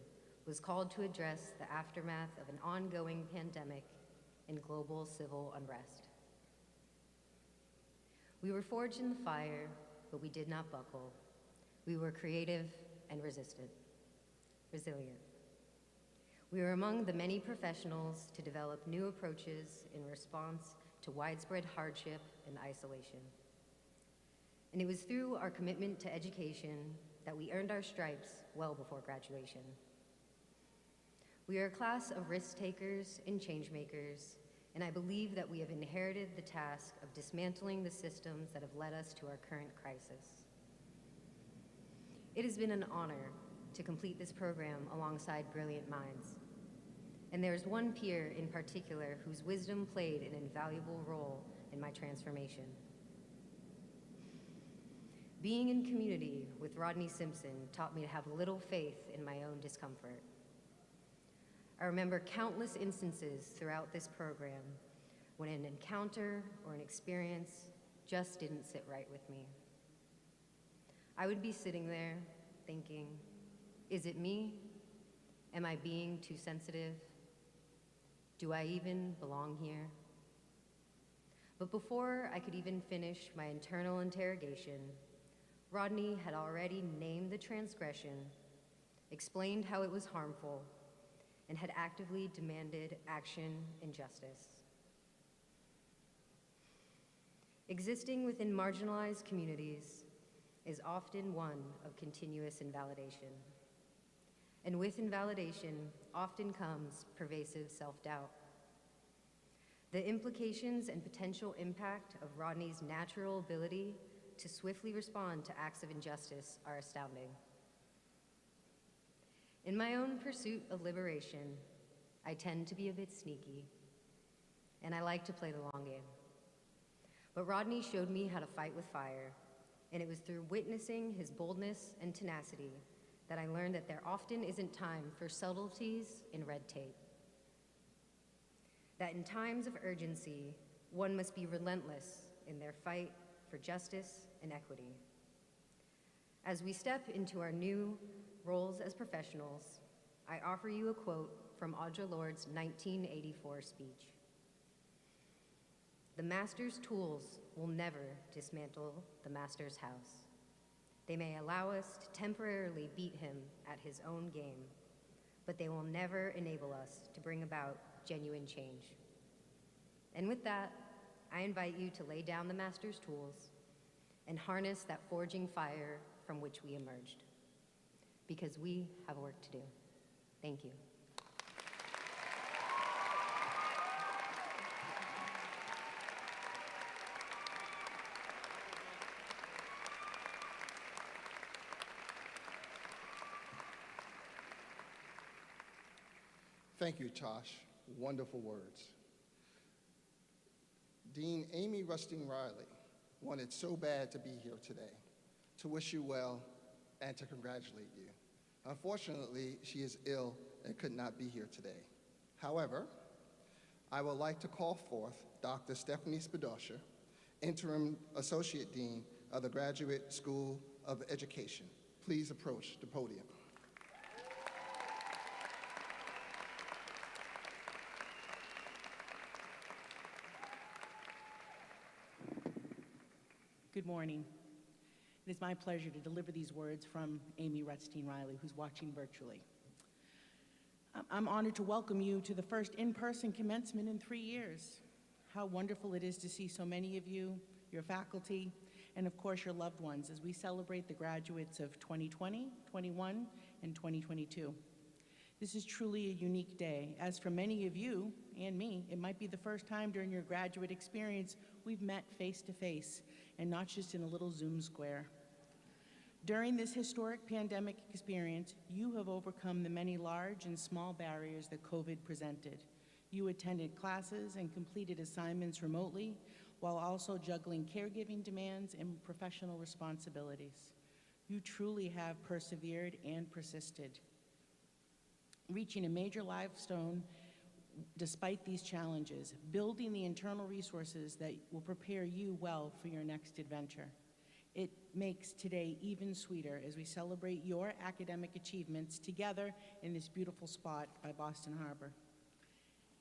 was called to address the aftermath of an ongoing pandemic and global civil unrest. We were forged in the fire, but we did not buckle. We were creative and resilient. We were among the many professionals to develop new approaches in response to widespread hardship and isolation. And it was through our commitment to education that we earned our stripes well before graduation. We are a class of risk takers and change makers, and I believe that we have inherited the task of dismantling the systems that have led us to our current crisis. It has been an honor to complete this program alongside brilliant minds. And there is one peer in particular whose wisdom played an invaluable role in my transformation. Being in community with Rodney Simpson taught me to have little faith in my own discomfort. I remember countless instances throughout this program when an encounter or an experience just didn't sit right with me. I would be sitting there thinking, is it me? Am I being too sensitive? Do I even belong here? But before I could even finish my internal interrogation, Rodney had already named the transgression, explained how it was harmful, and had actively demanded action and justice. Existing within marginalized communities is often one of continuous invalidation. And with invalidation often comes pervasive self-doubt. The implications and potential impact of Rodney's natural ability to swiftly respond to acts of injustice are astounding. In my own pursuit of liberation, I tend to be a bit sneaky, and I like to play the long game. But Rodney showed me how to fight with fire, and it was through witnessing his boldness and tenacity that I learned that there often isn't time for subtleties in red tape. That in times of urgency, one must be relentless in their fight for justice and equity. As we step into our new roles as professionals, I offer you a quote from Audre Lorde's 1984 speech. "The master's tools will never dismantle the master's house. They may allow us to temporarily beat him at his own game, but they will never enable us to bring about genuine change." And with that, I invite you to lay down the master's tools and harness that forging fire from which we emerged, because we have work to do. Thank you. Thank you, Tosh. Wonderful words. Dean Amy Rustin Riley wanted so bad to be here today, to wish you well and to congratulate you. Unfortunately, she is ill and could not be here today. However, I would like to call forth Dr. Stephanie Spadosha, Interim Associate Dean of the Graduate School of Education. Please approach the podium. Good morning. It is my pleasure to deliver these words from Amy Rutstein Riley, who's watching virtually. I'm honored to welcome you to the first in-person commencement in 3 years. How wonderful it is to see so many of you, your faculty, and of course your loved ones as we celebrate the graduates of 2020, 21, and 2022. This is truly a unique day, as for many of you and me, it might be the first time during your graduate experience we've met face to face and not just in a little Zoom square. During this historic pandemic experience, you have overcome the many large and small barriers that COVID presented. You attended classes and completed assignments remotely while also juggling caregiving demands and professional responsibilities. You truly have persevered and persisted, reaching a major milestone despite these challenges, building the internal resources that will prepare you well for your next adventure. It makes today even sweeter as we celebrate your academic achievements together in this beautiful spot by Boston Harbor.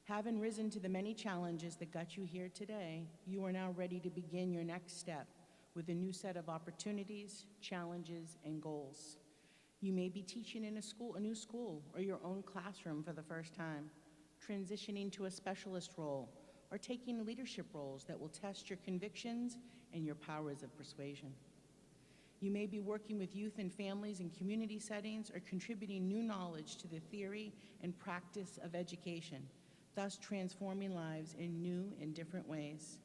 Having risen to the many challenges that got you here today, you are now ready to begin your next step with a new set of opportunities, challenges, and goals. You may be teaching in a new school, or your own classroom for the first time, transitioning to a specialist role, or taking leadership roles that will test your convictions and your powers of persuasion. You may be working with youth and families in community settings or contributing new knowledge to the theory and practice of education, thus transforming lives in new and different ways.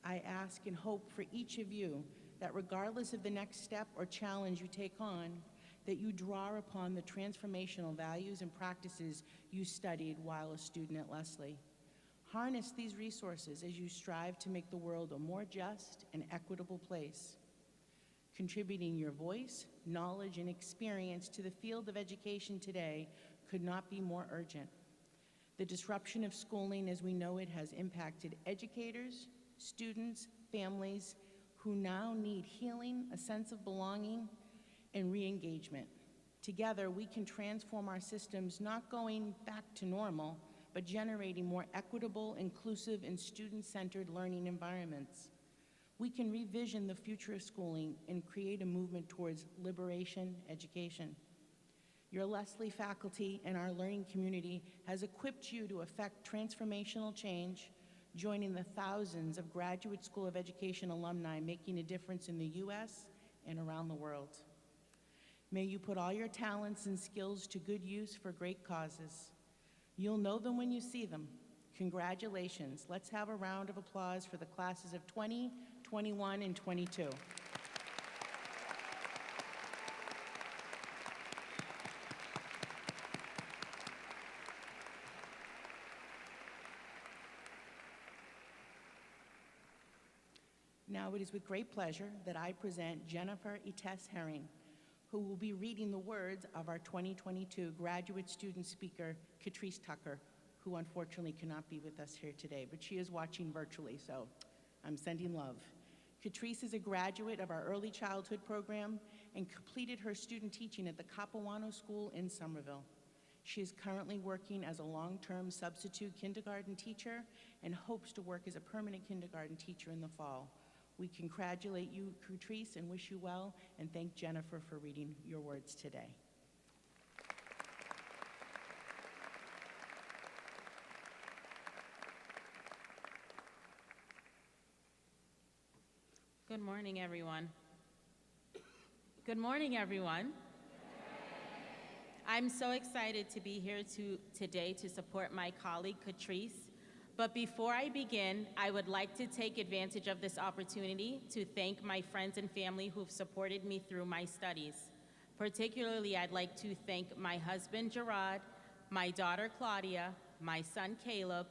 I ask and hope for each of you that regardless of the next step or challenge you take on, that you draw upon the transformational values and practices you studied while a student at Lesley. Harness these resources as you strive to make the world a more just and equitable place. Contributing your voice, knowledge, and experience to the field of education today could not be more urgent. The disruption of schooling as we know it has impacted educators, students, families who now need healing, a sense of belonging, and re-engagement. Together, we can transform our systems, not going back to normal, but generating more equitable, inclusive, and student-centered learning environments. We can revision the future of schooling and create a movement towards liberation education. Your Lesley faculty and our learning community has equipped you to effect transformational change, joining the thousands of Graduate School of Education alumni making a difference in the US and around the world. May you put all your talents and skills to good use for great causes. You'll know them when you see them. Congratulations. Let's have a round of applause for the classes of 20, 21, and 22. Now it is with great pleasure that I present Jennifer Ites Herring, who will be reading the words of our 2022 graduate student speaker, Catrice Tucker, who unfortunately cannot be with us here today, but she is watching virtually, so I'm sending love. Catrice is a graduate of our early childhood program and completed her student teaching at the Capuano School in Somerville. She is currently working as a long-term substitute kindergarten teacher and hopes to work as a permanent kindergarten teacher in the fall. We congratulate you, Catrice, and wish you well, and thank Jennifer for reading your words today. Good morning, everyone. Good morning, everyone. I'm so excited to be here today to support my colleague, Catrice. But before I begin, I would like to take advantage of this opportunity to thank my friends and family who've supported me through my studies. Particularly, I'd like to thank my husband, Gerard, my daughter, Claudia, my son, Caleb,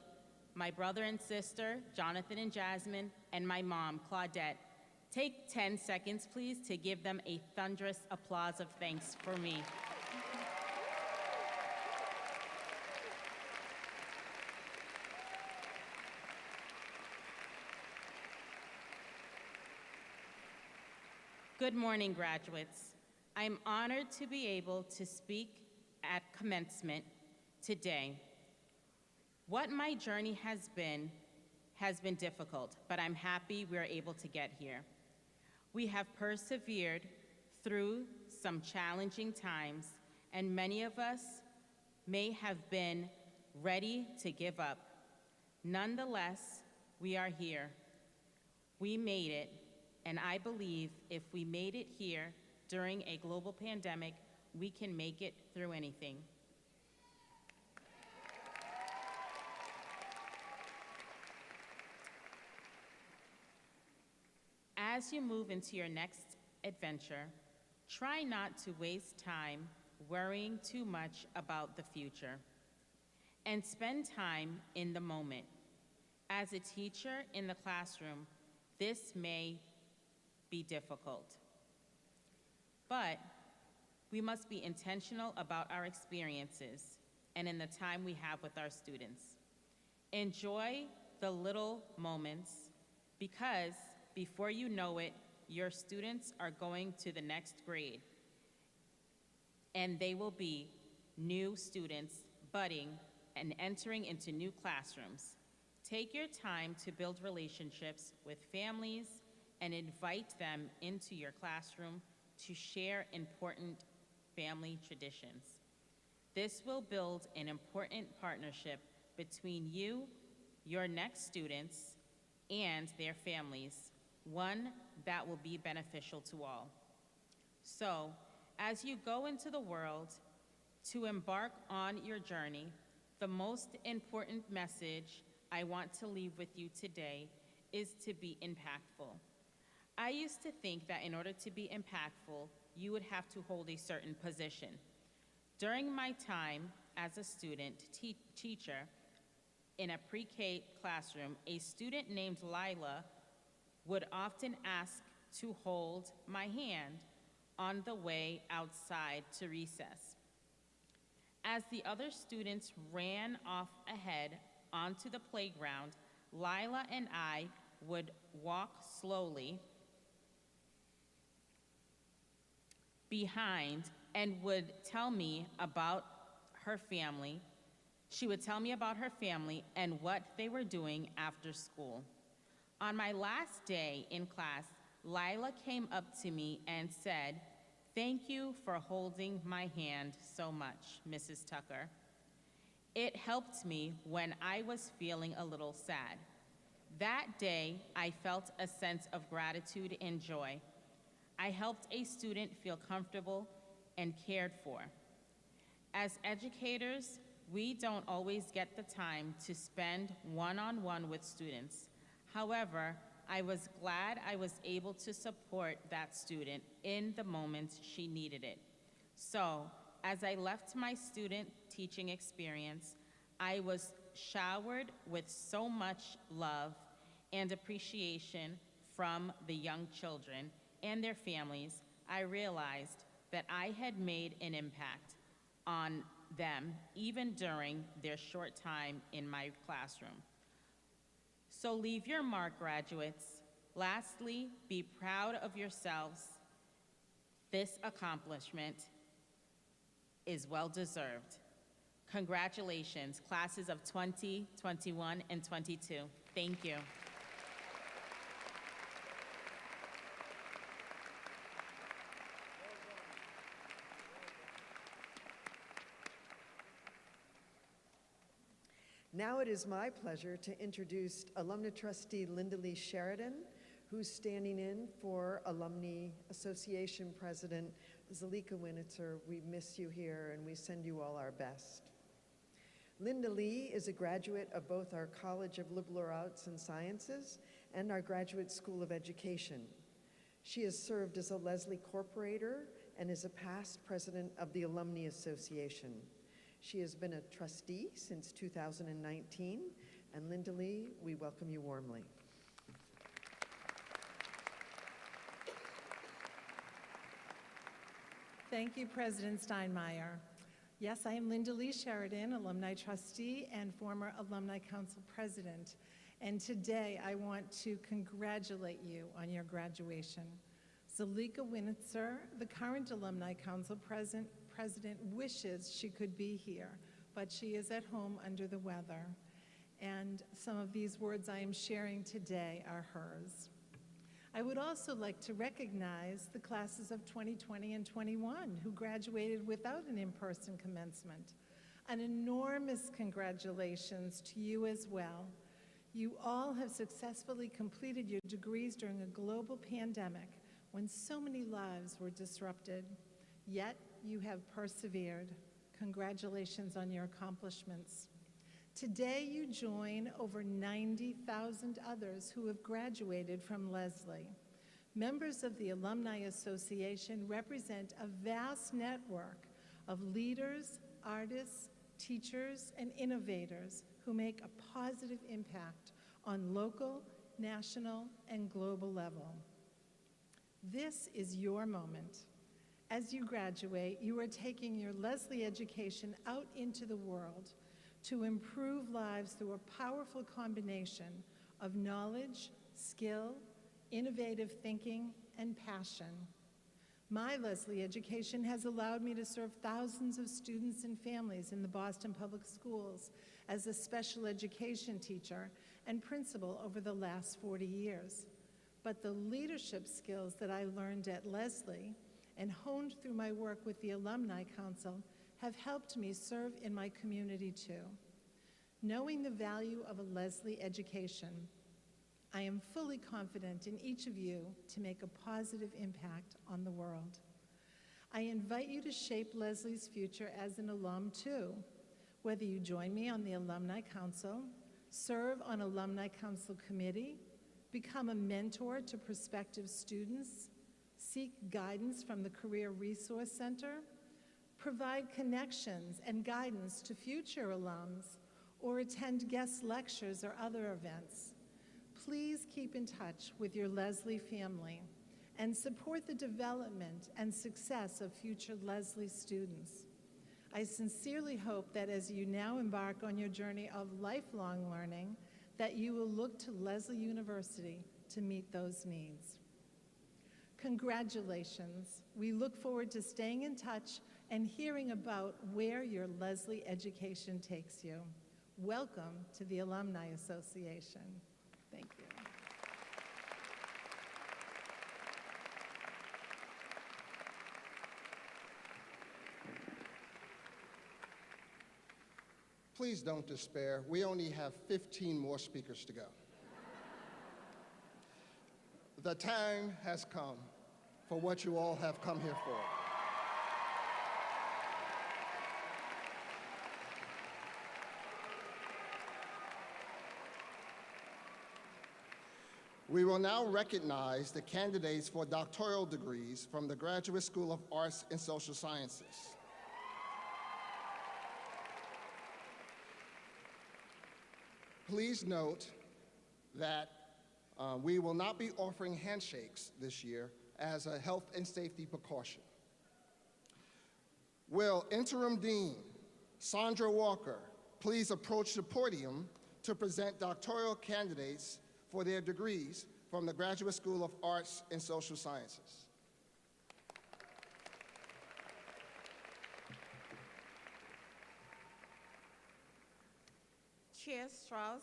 my brother and sister, Jonathan and Jasmine, and my mom, Claudette. Take 10 seconds, please, to give them a thunderous applause of thanks for me. Good morning, graduates. I'm honored to be able to speak at commencement today. What my journey has been difficult, but I'm happy we're able to get here. We have persevered through some challenging times, and many of us may have been ready to give up. Nonetheless, we are here. We made it. And I believe if we made it here during a global pandemic, we can make it through anything. As you move into your next adventure, try not to waste time worrying too much about the future, and spend time in the moment. As a teacher in the classroom, this may be difficult. But we must be intentional about our experiences and in the time we have with our students. Enjoy the little moments, because before you know it, your students are going to the next grade, and they will be new students budding and entering into new classrooms. Take your time to build relationships with families and invite them into your classroom to share important family traditions. This will build an important partnership between you, your next students, and their families, one that will be beneficial to all. So, as you go into the world to embark on your journey, the most important message I want to leave with you today is to be impactful. I used to think that in order to be impactful, you would have to hold a certain position. During my time as a student teacher in a pre-K classroom, a student named Lila would often ask to hold my hand on the way outside to recess. As the other students ran off ahead onto the playground, Lila and I would walk slowly behind and would tell me about her family. She would tell me about her family and what they were doing after school. On my last day in class, Lila came up to me and said, "Thank you for holding my hand so much, Mrs. Tucker. It helped me when I was feeling a little sad." That day, I felt a sense of gratitude and joy. I helped a student feel comfortable and cared for. As educators, we don't always get the time to spend one-on-one with students. However, I was glad I was able to support that student in the moments she needed it. So, as I left my student teaching experience, I was showered with so much love and appreciation from the young children and their families. I realized that I had made an impact on them even during their short time in my classroom. So leave your mark, graduates. Lastly, be proud of yourselves. This accomplishment is well-deserved. Congratulations, classes of 20, 21, and 22. Thank you. Now it is my pleasure to introduce Alumni Trustee Linda Lee Sheridan, who's standing in for Alumni Association President Zalika Winitzer. We miss you here and we send you all our best. Linda Lee is a graduate of both our College of Liberal Arts and Sciences and our Graduate School of Education. She has served as a Leslie Corporator and is a past president of the Alumni Association. She has been a trustee since 2019, and Linda Lee, we welcome you warmly. Thank you, President Steinmeier. Yes, I am Linda Lee Sheridan, alumni trustee and former Alumni Council president. And today I want to congratulate you on your graduation. Zalika Winitzer, the current Alumni Council president, wishes she could be here, but she is at home under the weather. And some of these words I am sharing today are hers. I would also like to recognize the classes of 2020 and 21 who graduated without an in-person commencement. An enormous congratulations to you as well. You all have successfully completed your degrees during a global pandemic when so many lives were disrupted. Yet you have persevered. Congratulations on your accomplishments. Today you join over 90,000 others who have graduated from Leslie. Members of the Alumni Association represent a vast network of leaders, artists, teachers, and innovators who make a positive impact on local, national, and global level. This is your moment. As you graduate, you are taking your Leslie education out into the world to improve lives through a powerful combination of knowledge, skill, innovative thinking, and passion. My Leslie education has allowed me to serve thousands of students and families in the Boston Public Schools as a special education teacher and principal over the last 40 years. But the leadership skills that I learned at Leslie and honed through my work with the Alumni Council have helped me serve in my community too. Knowing the value of a Leslie education, I am fully confident in each of you to make a positive impact on the world. I invite you to shape Leslie's future as an alum too, whether you join me on the Alumni Council, serve on Alumni Council Committee, become a mentor to prospective students, seek guidance from the Career Resource Center, provide connections and guidance to future alums, or attend guest lectures or other events. Please keep in touch with your Leslie family and support the development and success of future Leslie students. I sincerely hope that as you now embark on your journey of lifelong learning, that you will look to Leslie University to meet those needs. Congratulations. We look forward to staying in touch and hearing about where your Leslie education takes you. Welcome to the Alumni Association. Thank you. Please don't despair. We only have 15 more speakers to go. The time has come for what you all have come here for. We will now recognize the candidates for doctoral degrees from the Graduate School of Arts and Social Sciences. Please note that we will not be offering handshakes this year as a health and safety precaution. Will Interim Dean Sandra Walker please approach the podium to present doctoral candidates for their degrees from the Graduate School of Arts and Social Sciences. Chair Strauss,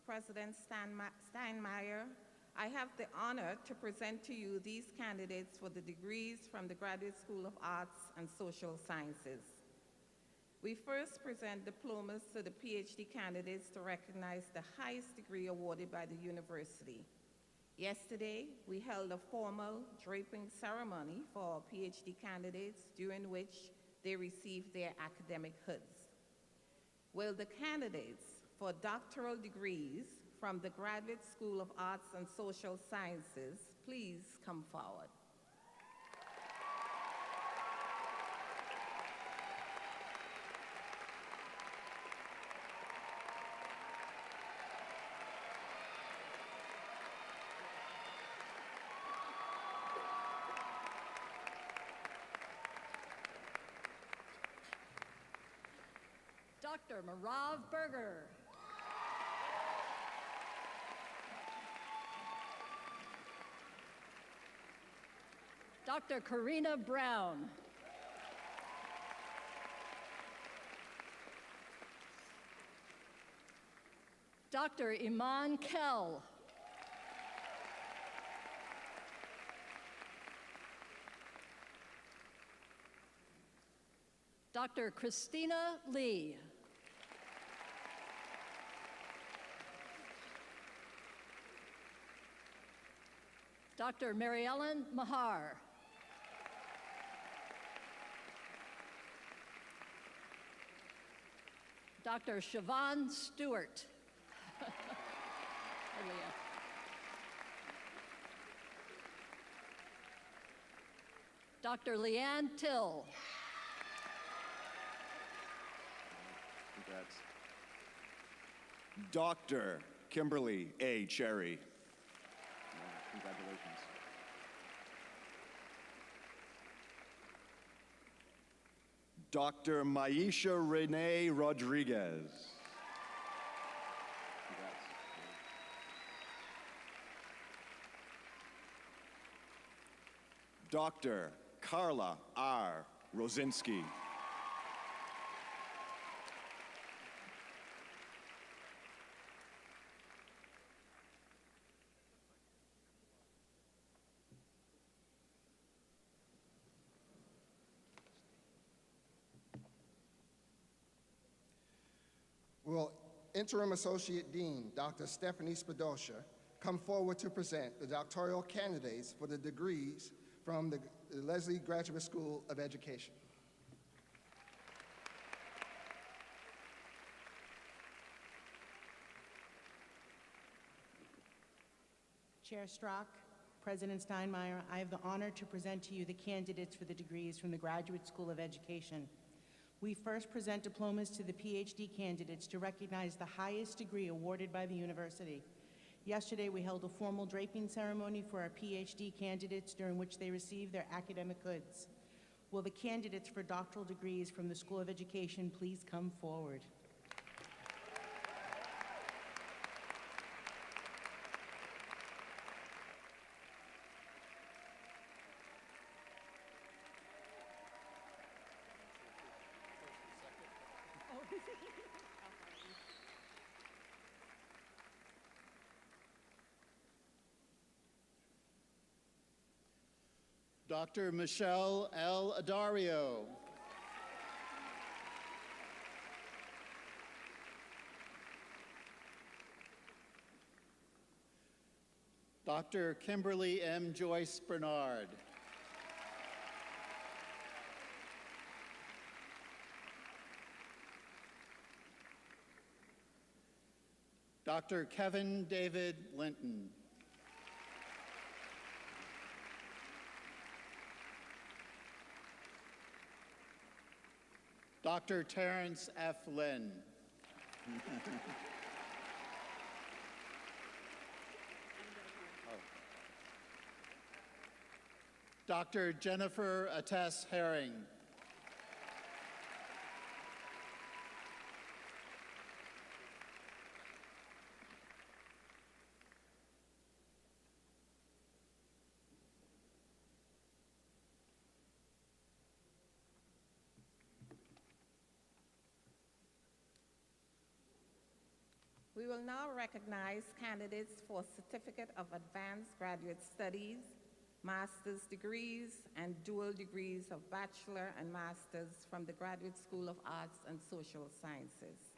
President Steinmeier, I have the honor to present to you these candidates for the degrees from the Graduate School of Arts and Social Sciences. We first present diplomas to the PhD candidates to recognize the highest degree awarded by the university. Yesterday, we held a formal draping ceremony for our PhD candidates, during which they received their academic hoods. Will the candidates for doctoral degrees from the Graduate School of Arts and Social Sciences please come forward? Dr. Marav Berger. Dr. Karina Brown. Dr. Iman Kell. Dr. Christina Lee. Dr. Mary Ellen Mahar. Dr. Siobhan Stewart. Dr. Leanne Till. Congrats. Dr. Kimberly A. Cherry. Congratulations. Dr. Maisha Renee Rodriguez. Congrats. Dr. Carla R. Rosinski. Will Interim Associate Dean, Dr. Stephanie Spadosha, come forward to present the doctoral candidates for the degrees from the Leslie Graduate School of Education. Chair Strzok, President Steinmeier, I have the honor to present to you the candidates for the degrees from the Graduate School of Education. We first present diplomas to the PhD candidates to recognize the highest degree awarded by the university. Yesterday, we held a formal draping ceremony for our PhD candidates, during which they received their academic hoods. Will the candidates for doctoral degrees from the School of Education please come forward? Dr. Michelle L. Adario. Dr. Kimberly M. Joyce Bernard. Dr. Kevin David Linton. Dr. Terrence F. Lynn. Dr. Jennifer Attess Herring. We will now recognize candidates for Certificate of Advanced Graduate Studies, master's degrees, and dual degrees of bachelor and master's from the Graduate School of Arts and Social Sciences.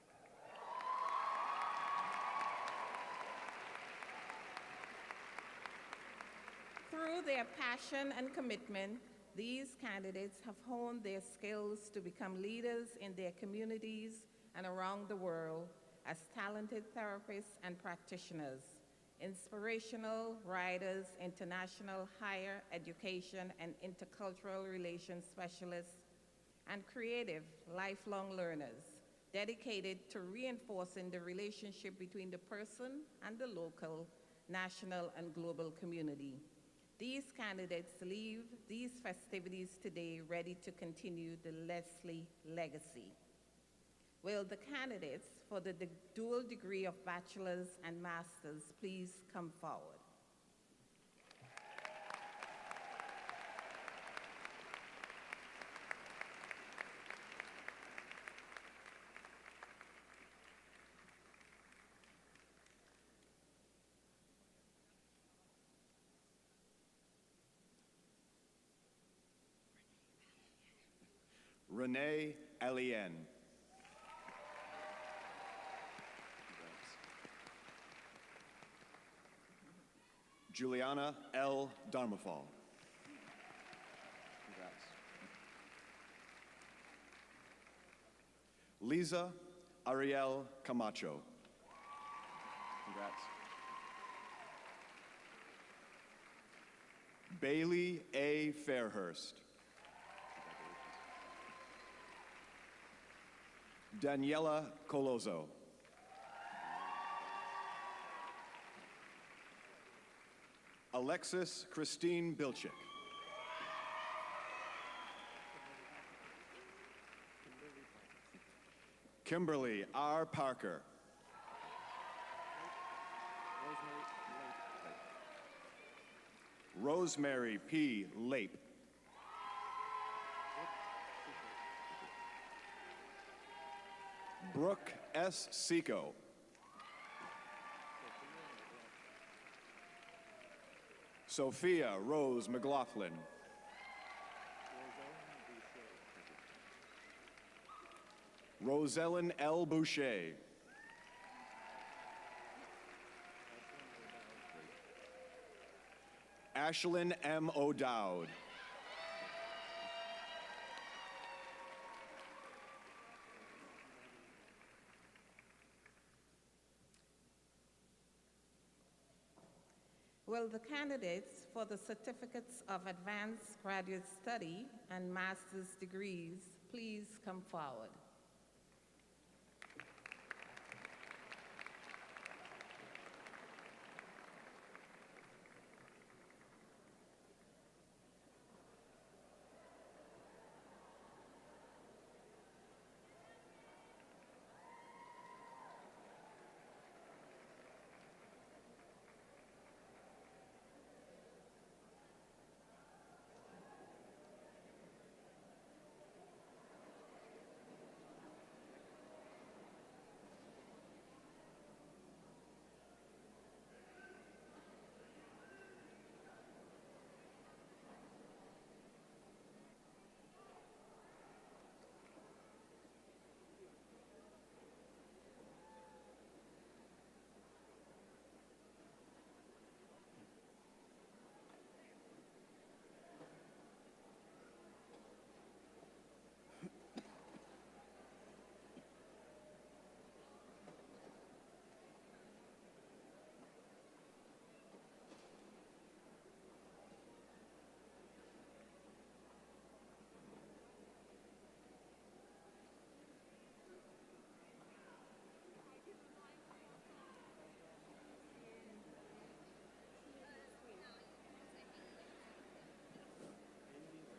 Through their passion and commitment, these candidates have honed their skills to become leaders in their communities and around the world as talented therapists and practitioners, inspirational writers, international higher education and intercultural relations specialists, and creative lifelong learners dedicated to reinforcing the relationship between the person and the local, national, and global community. These candidates leave these festivities today ready to continue the Leslie legacy. Will the candidates for the dual degree of bachelor's and master's please come forward? Renee Alien. Juliana L. Darmafal. Lisa Ariel Camacho. Congrats. Bailey A. Fairhurst. Daniela Colozo. Alexis Christine Bilchik. Kimberly R. Parker. Rosemary P. Lape. Brooke S. Seco. Sophia Rose McLaughlin. Rosellen L. Boucher. Ashlyn M. O'Dowd. Will the candidates for the Certificates of Advanced Graduate Study and Master's degrees please come forward?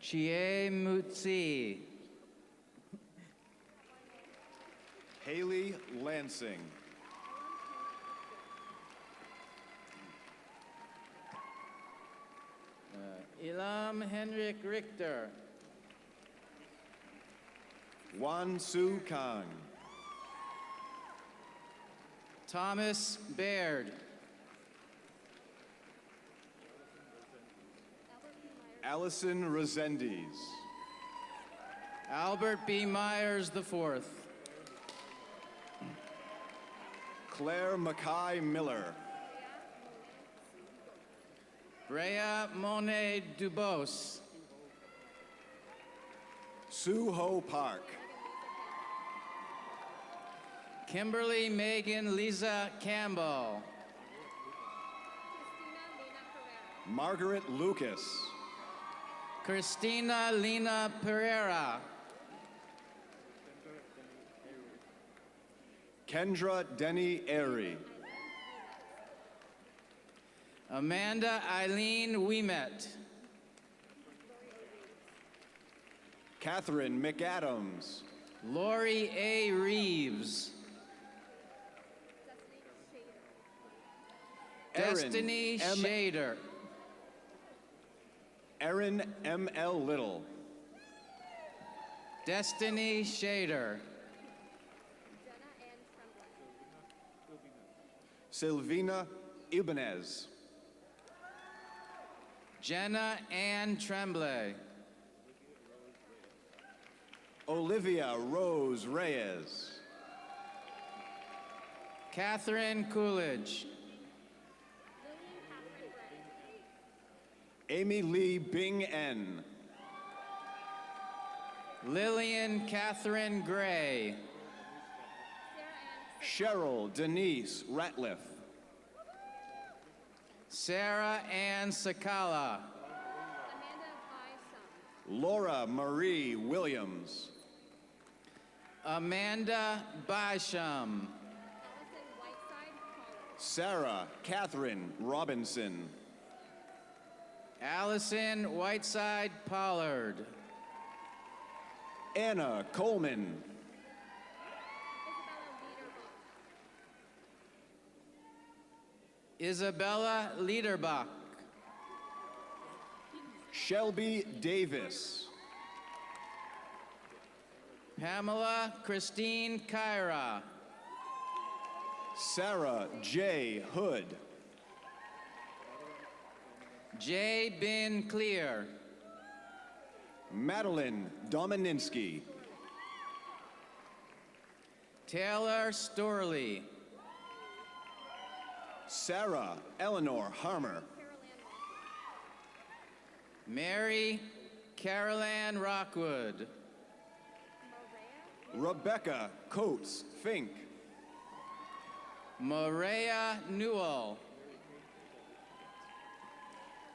Chie Mutsi. Haley Lansing. Ilham Henrik Richter. Wan Su Kang. Thomas Baird. Allison Resendiz. Albert B. Myers IV. Claire Mackay Miller. Brea Monet Dubose. Sue Ho Park. Kimberly Megan Lisa Campbell. Margaret Lucas. Christina Lina Pereira. Kendra Denny Airy. Amanda Eileen Ouimet. Catherine McAdams. Lori A. Reeves. Destiny Shader. Erin M.L. Little. Destiny Shader. Silvina Ibanez. Jenna Ann Tremblay. Olivia Rose Reyes. Catherine Coolidge. Amy Lee Bing N. Lillian Catherine Gray. Cheryl Denise Ratliff. Sarah Ann Sakala. Laura Marie Williams. Amanda Basham. Sarah Catherine Robinson. Allison Whiteside Pollard. Anna Coleman. Isabella Liederbach. Shelby Davis. Pamela Christine Kyra. Sarah J. Hood. J. Bin Clear. Madeline Domininsky. Taylor Storley. Sarah Eleanor Harmer. Mary Caroline Rockwood. Rebecca Coates Fink. Maria Newell.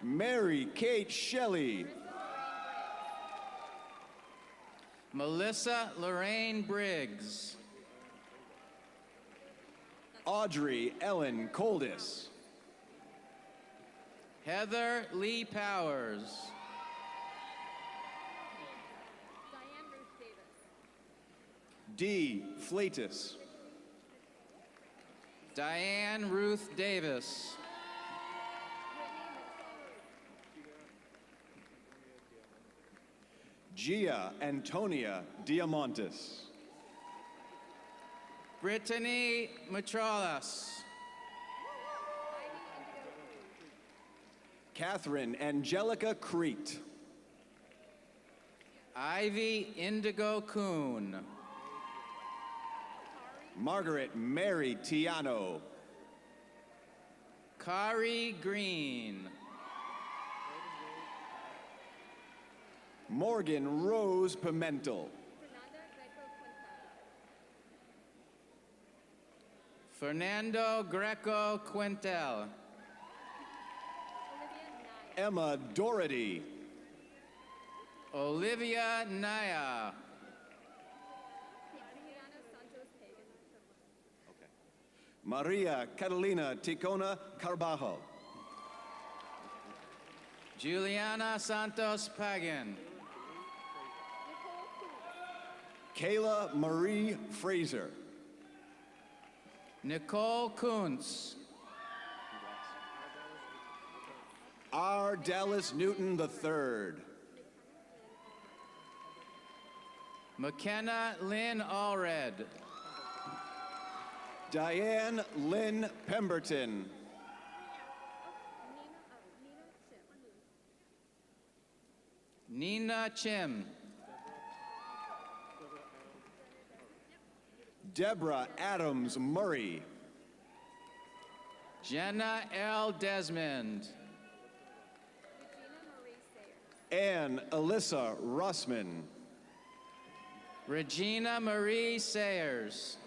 Mary Kate Shelley. Melissa Lorraine Briggs. Audrey Ellen Coldis. Heather Lee Powers. Dee Flatus. Diane Ruth Davis. Gia Antonia Diamontis. Brittany Matralas. Catherine Angelica Crete. Ivy Indigo Kuhn. Margaret Mary Tiano. Kari Green. Morgan Rose Pimentel. Fernando Greco Quintel. Emma Doherty. Olivia Naya. Maria Catalina Ticona Carbajo. Juliana Santos Pagan. Kayla Marie Fraser. Nicole Kuntz. R. Dallas Newton III. McKenna Lynn Allred. Diane Lynn Pemberton. Nina Chim. Deborah Adams Murray. Jenna L. Desmond. Ann Alyssa Rossman. Regina Marie Sayers.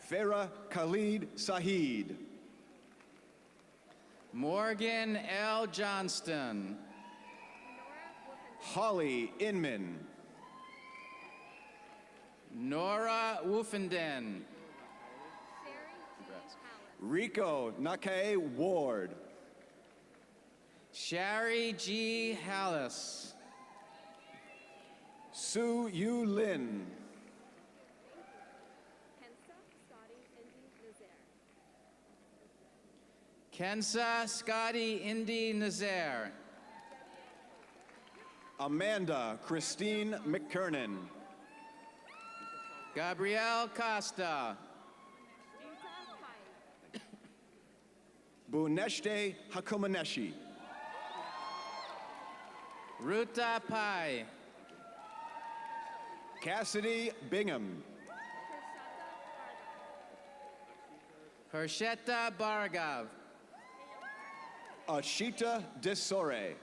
Farah Khalid Saheed. Morgan L. Johnston. Holly Inman. Nora Woofenden. Rico Nakae Ward. Shari G. Hallis. Sue Yu Lin. Kensa Scotty Indy Nazaire. Amanda Christine McKernan. Gabrielle Costa. Buneshte Hakumaneshi. Ruta Pai. Cassidy Bingham. Harsheta Bhargav. Ashita Desore.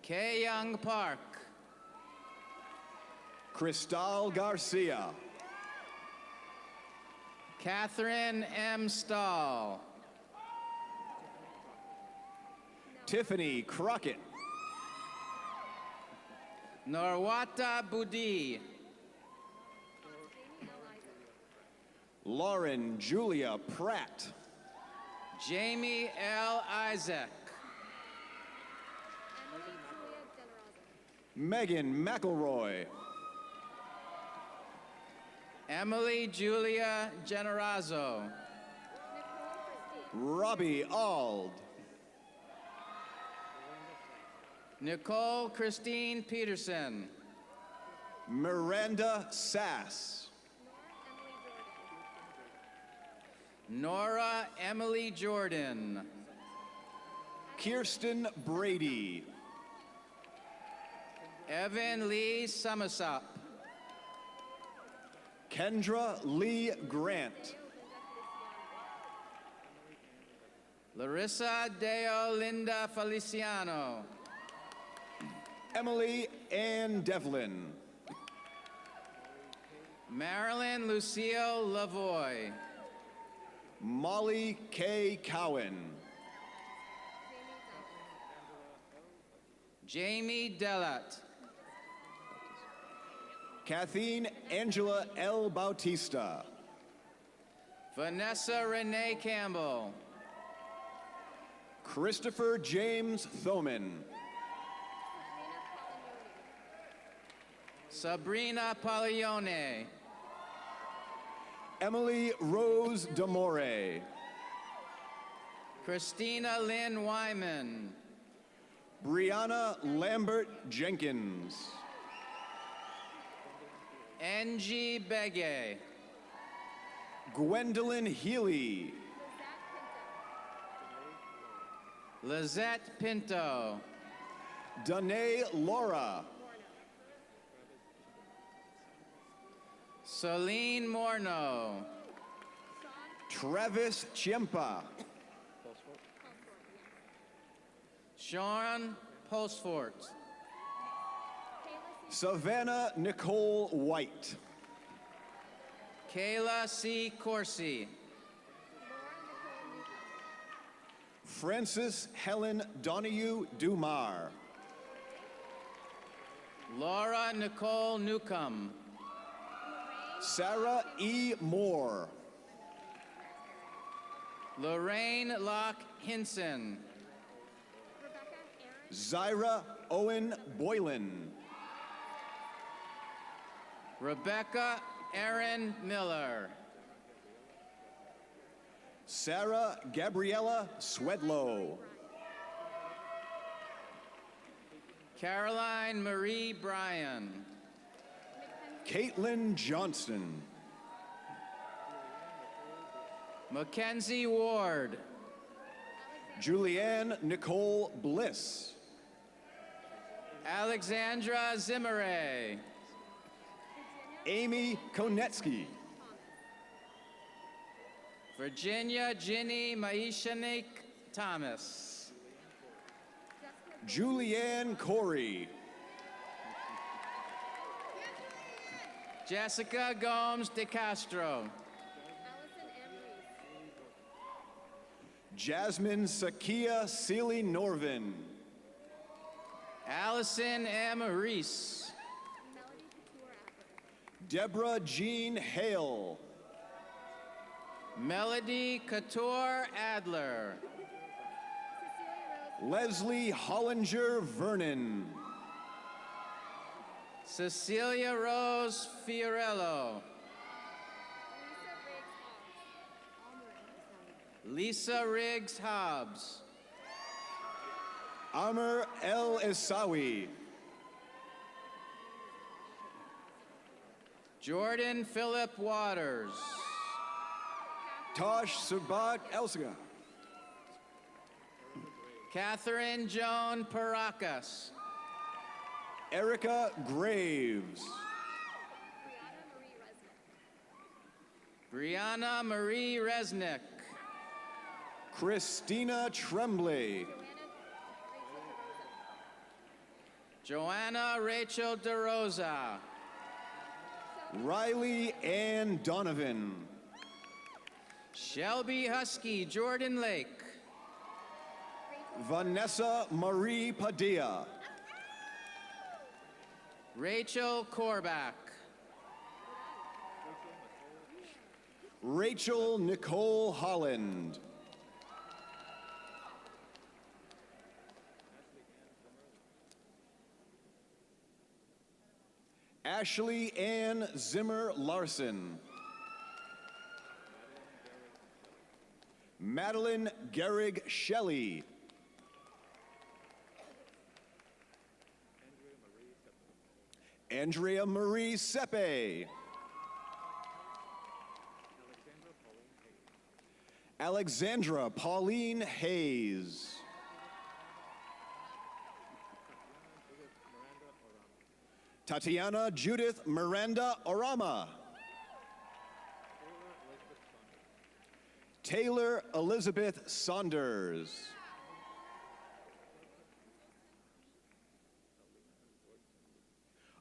K. Young Park. Cristal Garcia. Catherine M. Stahl. Tiffany Crockett. Norwata Budi. Lauren Julia Pratt. Jamie L. Isaac. Megan McElroy. Emily Julia Generazzo. Robbie Ald. Nicole Christine Peterson. Miranda Sass. Nora Emily Jordan. Kirsten Brady. Evan Lee Summersop. Kendra Lee Grant. Larissa Deo Linda Feliciano. Emily Ann Devlin. Marilyn Lucille Lavoy. Molly K. Cowan. Jamie Delat. Kathleen Angela L. Bautista. Vanessa Renee Campbell. Christopher James Thoman. Sabrina Paglione. Emily Rose Damore. Christina Lynn Wyman. Brianna Lambert Jenkins. Angie Begay. Gwendolyn Healy. Lizette Pinto. Danae Laura. Celine Morneau. Travis Chiempa. Sean Postfort. Savannah Nicole White. Kayla C. Corsi. Frances Helen Donahue Dumar. Laura Nicole Newcomb. Sarah E. Moore. Lorraine Locke Hinson. Zyra Owen Boylan. Rebecca Erin Miller. Sarah Gabriella Swedlow. Caroline Marie Bryan. Caitlin Johnston. Mackenzie Ward. Julianne Nicole Bliss. Alexandra Zimmeray. Amy Konetsky. Virginia Ginny Maishanik Thomas. Julianne Corey. Jessica Gomes de Castro. Jasmine Sakia Seeley Norvin. Allison M. Reese. Deborah Jean Hale. Melody Couture Adler. Leslie Hollinger Vernon. Cecilia Rose Fiorello. Lisa Riggs Hobbs. Amr El Isawi. Jordan Philip Waters. Tosh Sabat Elsiga. Catherine Joan Paracas. Erica Graves. Brianna Marie Resnick. Christina Tremblay. Joanna Rachel DeRosa. Riley Ann Donovan. Shelby Husky Jordan Lake. Vanessa Marie Padilla. Rachel Korback. Rachel Nicole Holland. Ashley Ann Zimmer Larson. Madeline Gehrig Shelley. Andrea Marie Sepe. Alexandra Pauline Hayes. Tatiana Judith Miranda Orama. Taylor Elizabeth Saunders.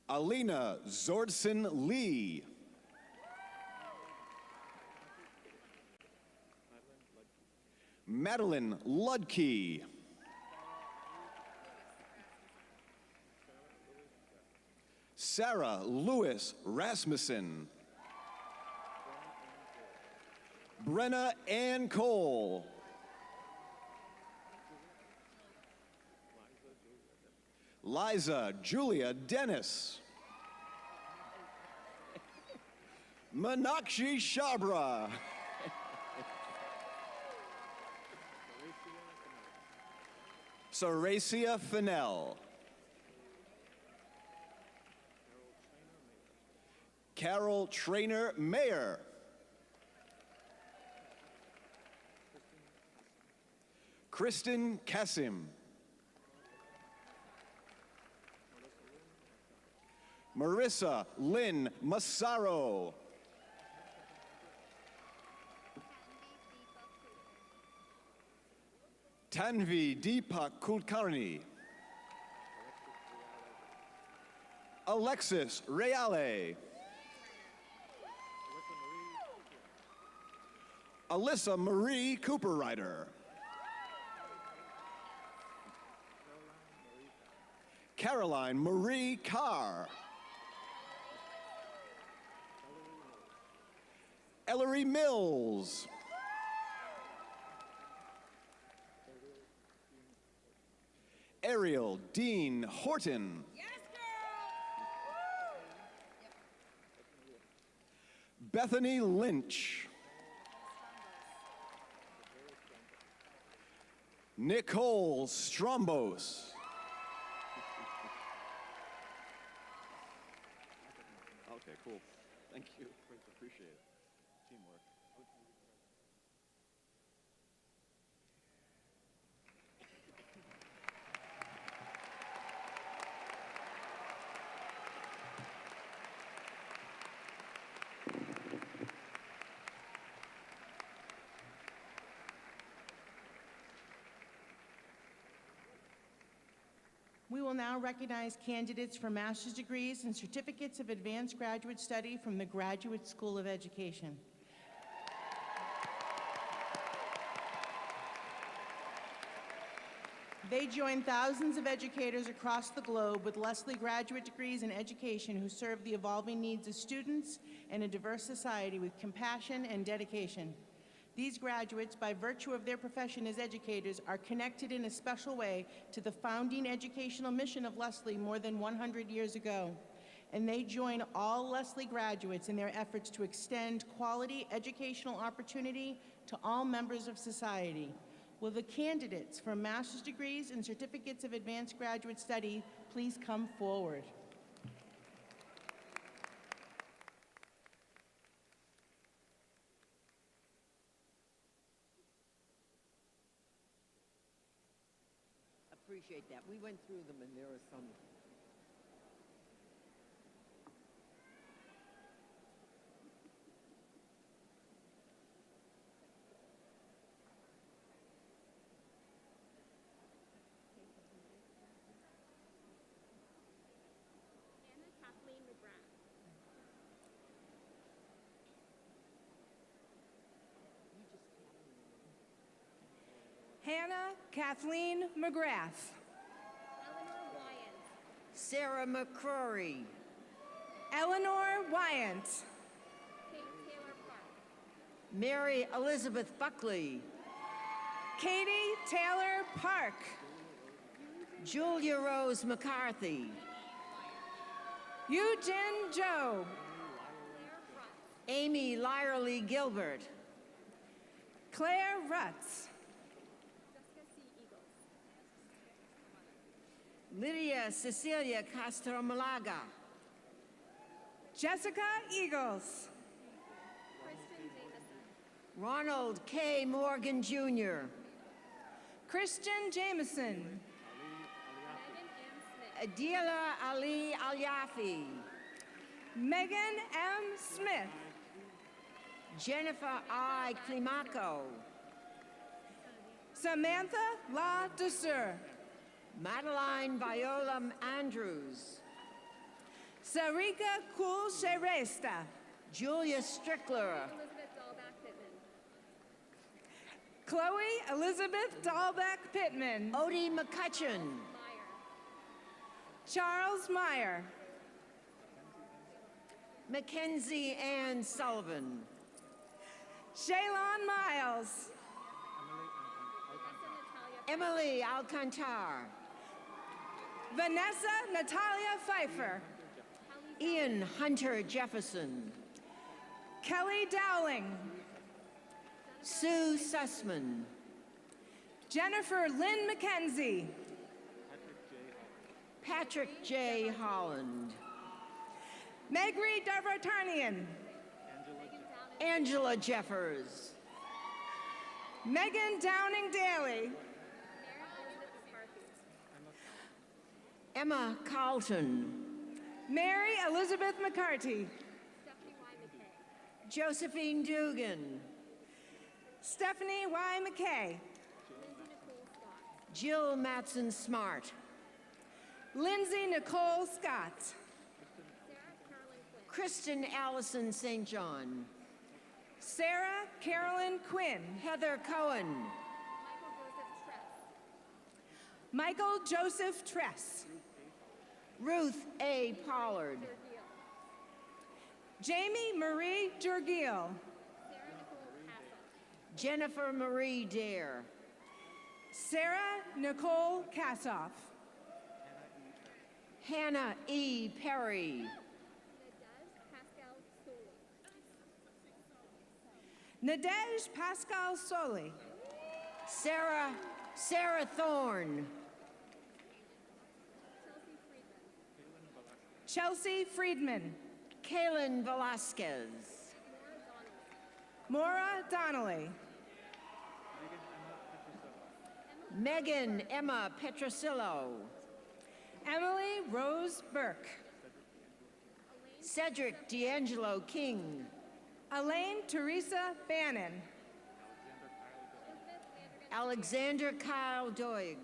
Alina Zordson Lee. Madeline Ludke. Sarah Lewis Rasmussen. Brenna Ann Cole. Liza Julia Dennis. Meenakshi Shabra. Saracia Fennell. Carol Trainer Mayer. Kristen Kassim. Marissa Lynn Massaro. Tanvi Deepak Kulkarni. Alexis Reale. Alyssa Marie Cooper-Ryder. Caroline Marie Carr. Ellery Mills. Ariel Dean Horton. Bethany Lynch. Nicole Strombos. Okay, cool. Thank you. Appreciate it. Teamwork. We will now recognize candidates for master's degrees and certificates of advanced graduate study from the Graduate School of Education. They join thousands of educators across the globe with Lesley graduate degrees in education who serve the evolving needs of students and a diverse society with compassion and dedication. These graduates, by virtue of their profession as educators, are connected in a special way to the founding educational mission of Lesley more than 100 years ago. And they join all Lesley graduates in their efforts to extend quality educational opportunity to all members of society. Will the candidates for master's degrees and certificates of advanced graduate study please come forward? Appreciate that. We went through them and there are some. Hannah Kathleen McGrath. Sarah McCrory. Eleanor Wyant. Mary Elizabeth Buckley. Katie Taylor Park. Julia Rose McCarthy. Eugene Joe. Amy Lyerly Gilbert. Claire Rutz. Lydia Cecilia Castro-Malaga. Jessica Eagles. Ronald K. Morgan Jr. Christian Jameson. Adila Ali Al-Yafi. Megan M. Smith. Jennifer I. Climaco. Samantha La Dessert. Madeline Viola Andrews. Sarika Kul Sheresta. Julia Strickler. Chloe Elizabeth Dahlbeck Pittman. Odie McCutcheon. Charles Meyer. Mackenzie Ann Sullivan. Shaylon Miles. Emily Alcantar. Vanessa Natalia Pfeiffer. Ian Hunter Jefferson. Kelly Dowling. Sue Sussman. Jennifer Lynn McKenzie. Patrick J. Holland. Megri Darvartanian. Angela Jeffers. Megan Downing Daly. Emma Carlton. Mary Elizabeth McCarty. Josephine Dugan. Stephanie Y. McKay. Jill Matson Smart. Lindsay Nicole Scott. Kristen Allison St. John. Sarah Carolyn Quinn. Heather Cohen. Michael Joseph Tress. Ruth A. Pollard. Jamie Marie Jurgiel. Jennifer Marie Dare. Sarah Nicole Kassoff. Hannah E. Perry. Nadej Pascal Soli. Sarah Thorne. Chelsea Friedman. Kaylin Velasquez. Maura Donnelly. Megan Emma Petrosillo. Emily Rose Burke. Cedric D'Angelo King. Elaine Teresa Bannon. Alexander Kyle Doig.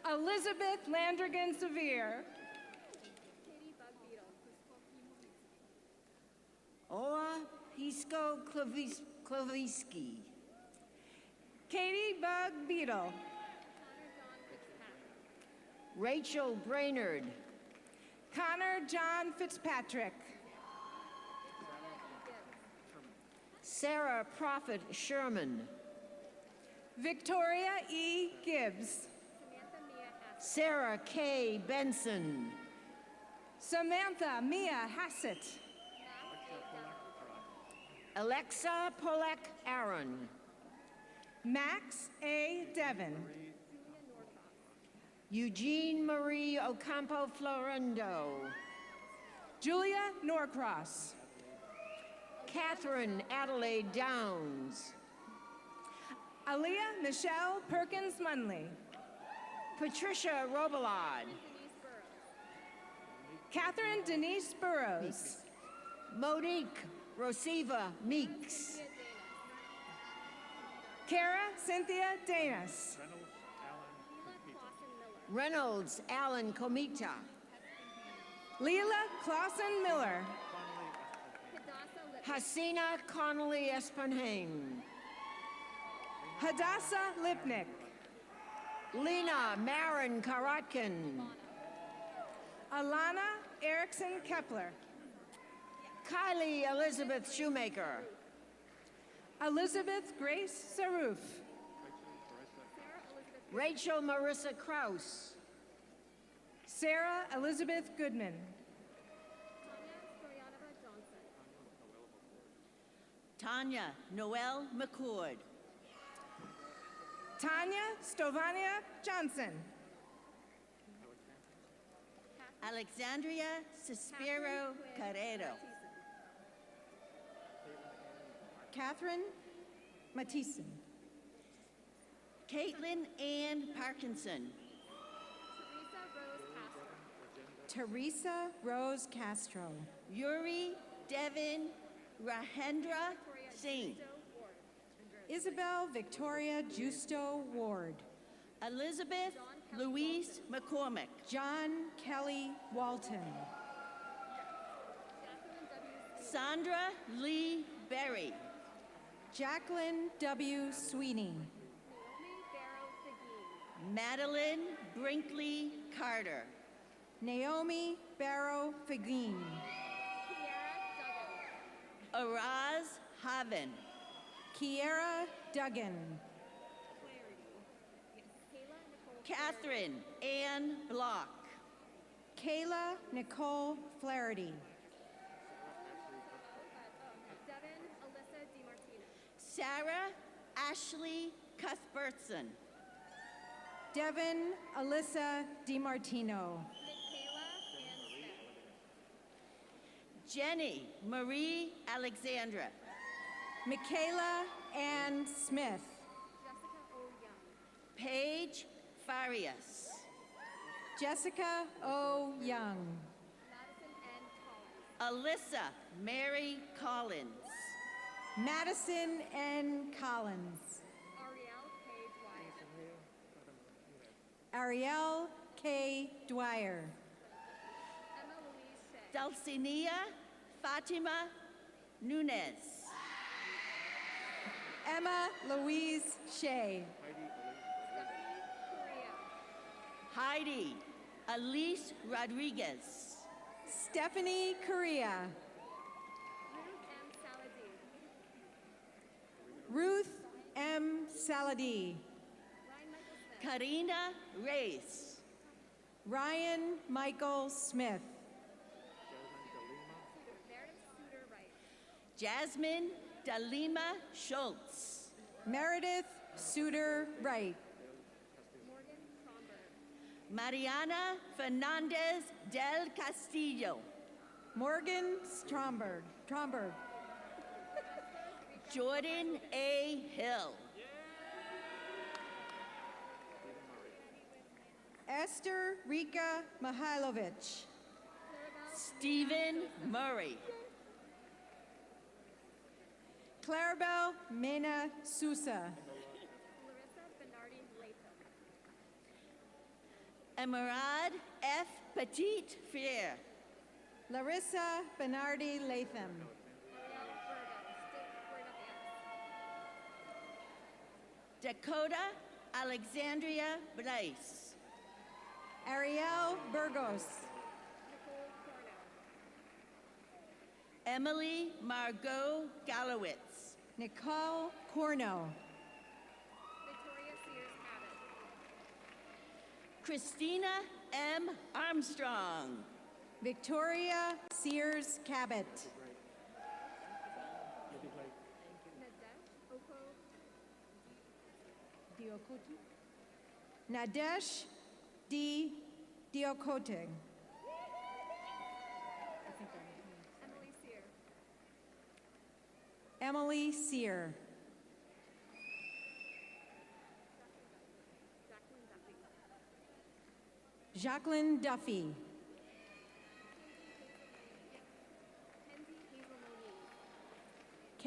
Elizabeth Landrigan Severe. Oa Pisco Kloviski. Katie Bug Beadle. Rachel Brainerd. Connor John Fitzpatrick. Sarah Prophet Sherman. Victoria E. Gibbs. Sarah K. Benson. Samantha Mia Hassett. Alexa Polek Aaron. Max A. Devon. Eugene Marie Ocampo Florendo. Julia Norcross. Catherine Adelaide Downs. Aaliyah Michelle Perkins Munley. Patricia Robelard. Catherine Denise Burrows. Monique Rosiva Meeks. Kara Cynthia Danis. Reynolds Allen Comita. Leela Clausen Miller. Hasina Connolly Espanhane. Hadassah Lipnick. Lena Marin Karatkin. Alana Erickson Kepler. Kylie Elizabeth Shoemaker. Elizabeth Grace Saroof. Rachel Marissa Kraus. Sarah Elizabeth Goodman. Tanya Noel McCord. Tanya Stovania Johnson. Alexandria Cispero Carrero. Catherine Mathisen. Caitlin Ann Parkinson. Teresa Rose Castro. Yuri Devin Rahendra Singh. Isabel Victoria Justo Ward. Elizabeth Louise McCormick. John Kelly Walton. Sandra Lee Berry. Jacqueline W. Sweeney. Madeline Brinkley Carter. Naomi Barrow Fagin. Araz Haven. Kiera Duggan. Catherine Ann Block. Kayla Nicole Flaherty. Sarah Ashley Cuthbertson. Devin Alyssa DiMartino. Jenny Marie Alexandra. Michaela Ann Smith. Paige Farias. Jessica O. Young. Alyssa Mary Collins. Madison N. Collins. Ariel K. Dwyer. Dulcinea Fatima Nunez. Emma Louise Shea. Heidi Elise Rodriguez. Stephanie Correa. Ruth M. Saladee. Karina Reyes. Ryan Michael Smith. Jasmine Dalima Schultz. Meredith Suter Wright. Mariana Fernandez del Castillo. Morgan Stromberg. Jordan A. Hill. Esther Rika Mihailovich. Stephen Murray. Clarabelle Mena Sousa. Emerald F. Petit Fier. Larissa Bernardi Latham. Dakota Alexandria Blaise. Ariel Burgos. Emily Margot Gallowitz. Nicole Corno. Christina M. Armstrong. Victoria Sears Cabot. Nadesh D. Diokote. Emily Sear. Jacqueline Duffy.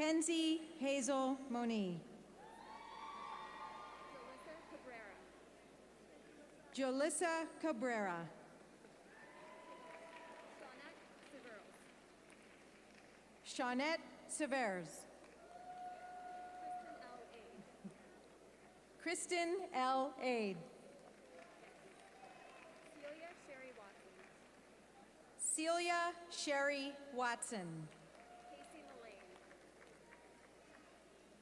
Kenzie Hazel Moni. Julissa Cabrera. Shawnette Severs. Kristen L. Aid. Celia Sherry Watson.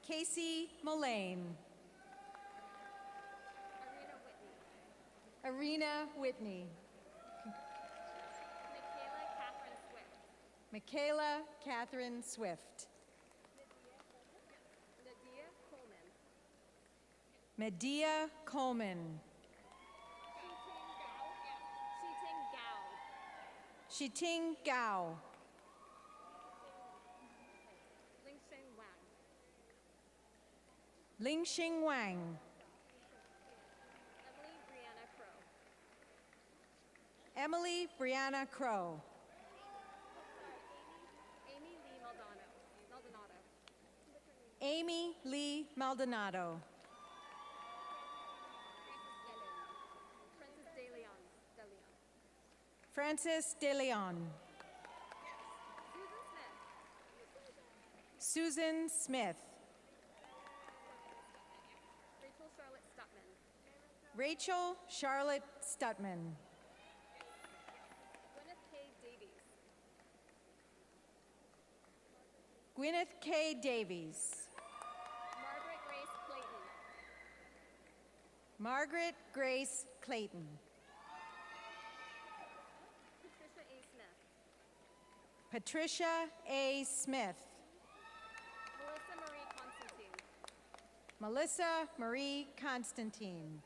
Casey Mullane. Arena Whitney. Michaela Catherine Swift. Medea Coleman. Shiting Gao. Lingxing Wang. Emily Brianna Crow. Amy Lee Maldonado. Francis De Leon. Susan Smith. Rachel Charlotte Stutman. Gwyneth K. Davies. Margaret Grace Clayton. Patricia A. Smith. Melissa Marie Constantine.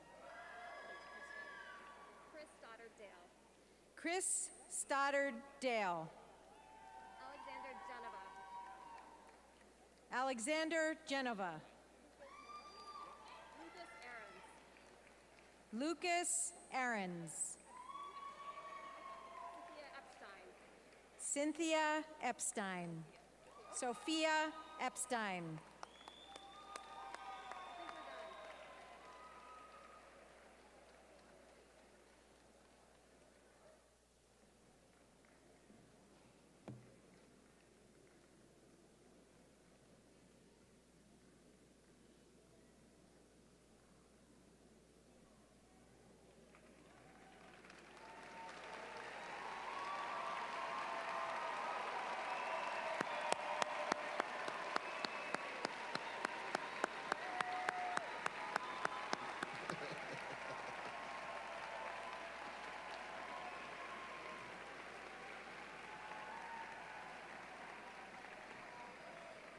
Chris Stoddard Dale. Alexander Genova. Lucas Ahrens. Cynthia Epstein. Sophia Epstein.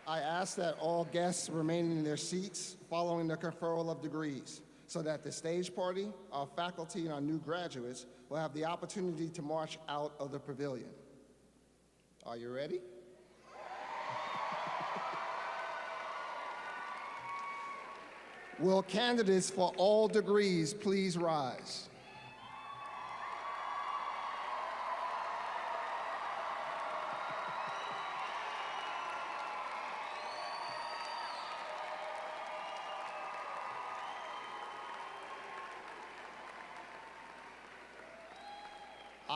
I ask that all guests remain in their seats following the conferral of degrees so that the stage party, our faculty, and our new graduates will have the opportunity to march out of the pavilion. Are you ready? Will candidates for all degrees please rise?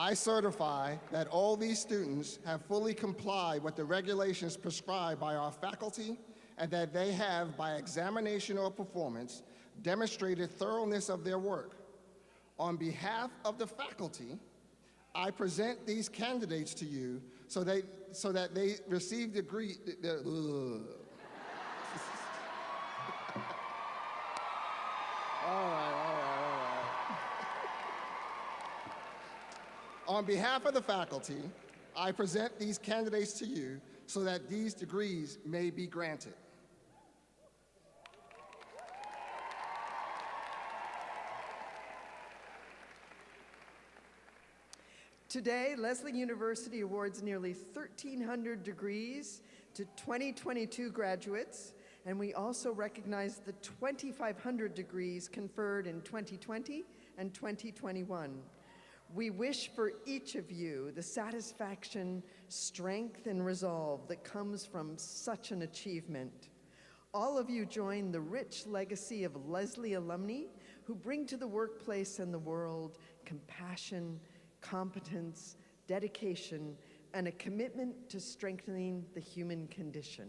I certify that all these students have fully complied with the regulations prescribed by our faculty and that they have, by examination or performance, demonstrated thoroughness of their work. On behalf of the faculty, I present these candidates to you so that they receive degree. All right. On behalf of the faculty, I present these candidates to you so that these degrees may be granted. Today, Lesley University awards nearly 1,300 degrees to 2022 graduates, and we also recognize the 2,500 degrees conferred in 2020 and 2021. We wish for each of you the satisfaction, strength, and resolve that comes from such an achievement. All of you join the rich legacy of Lesley alumni who bring to the workplace and the world compassion, competence, dedication, and a commitment to strengthening the human condition.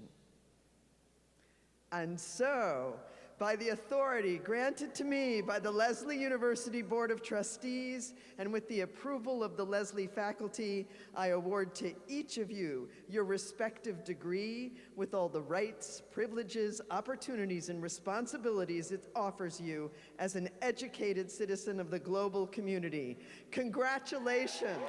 And so, by the authority granted to me by the Lesley University Board of Trustees and with the approval of the Lesley faculty, I award to each of you your respective degree with all the rights, privileges, opportunities, and responsibilities it offers you as an educated citizen of the global community. Congratulations.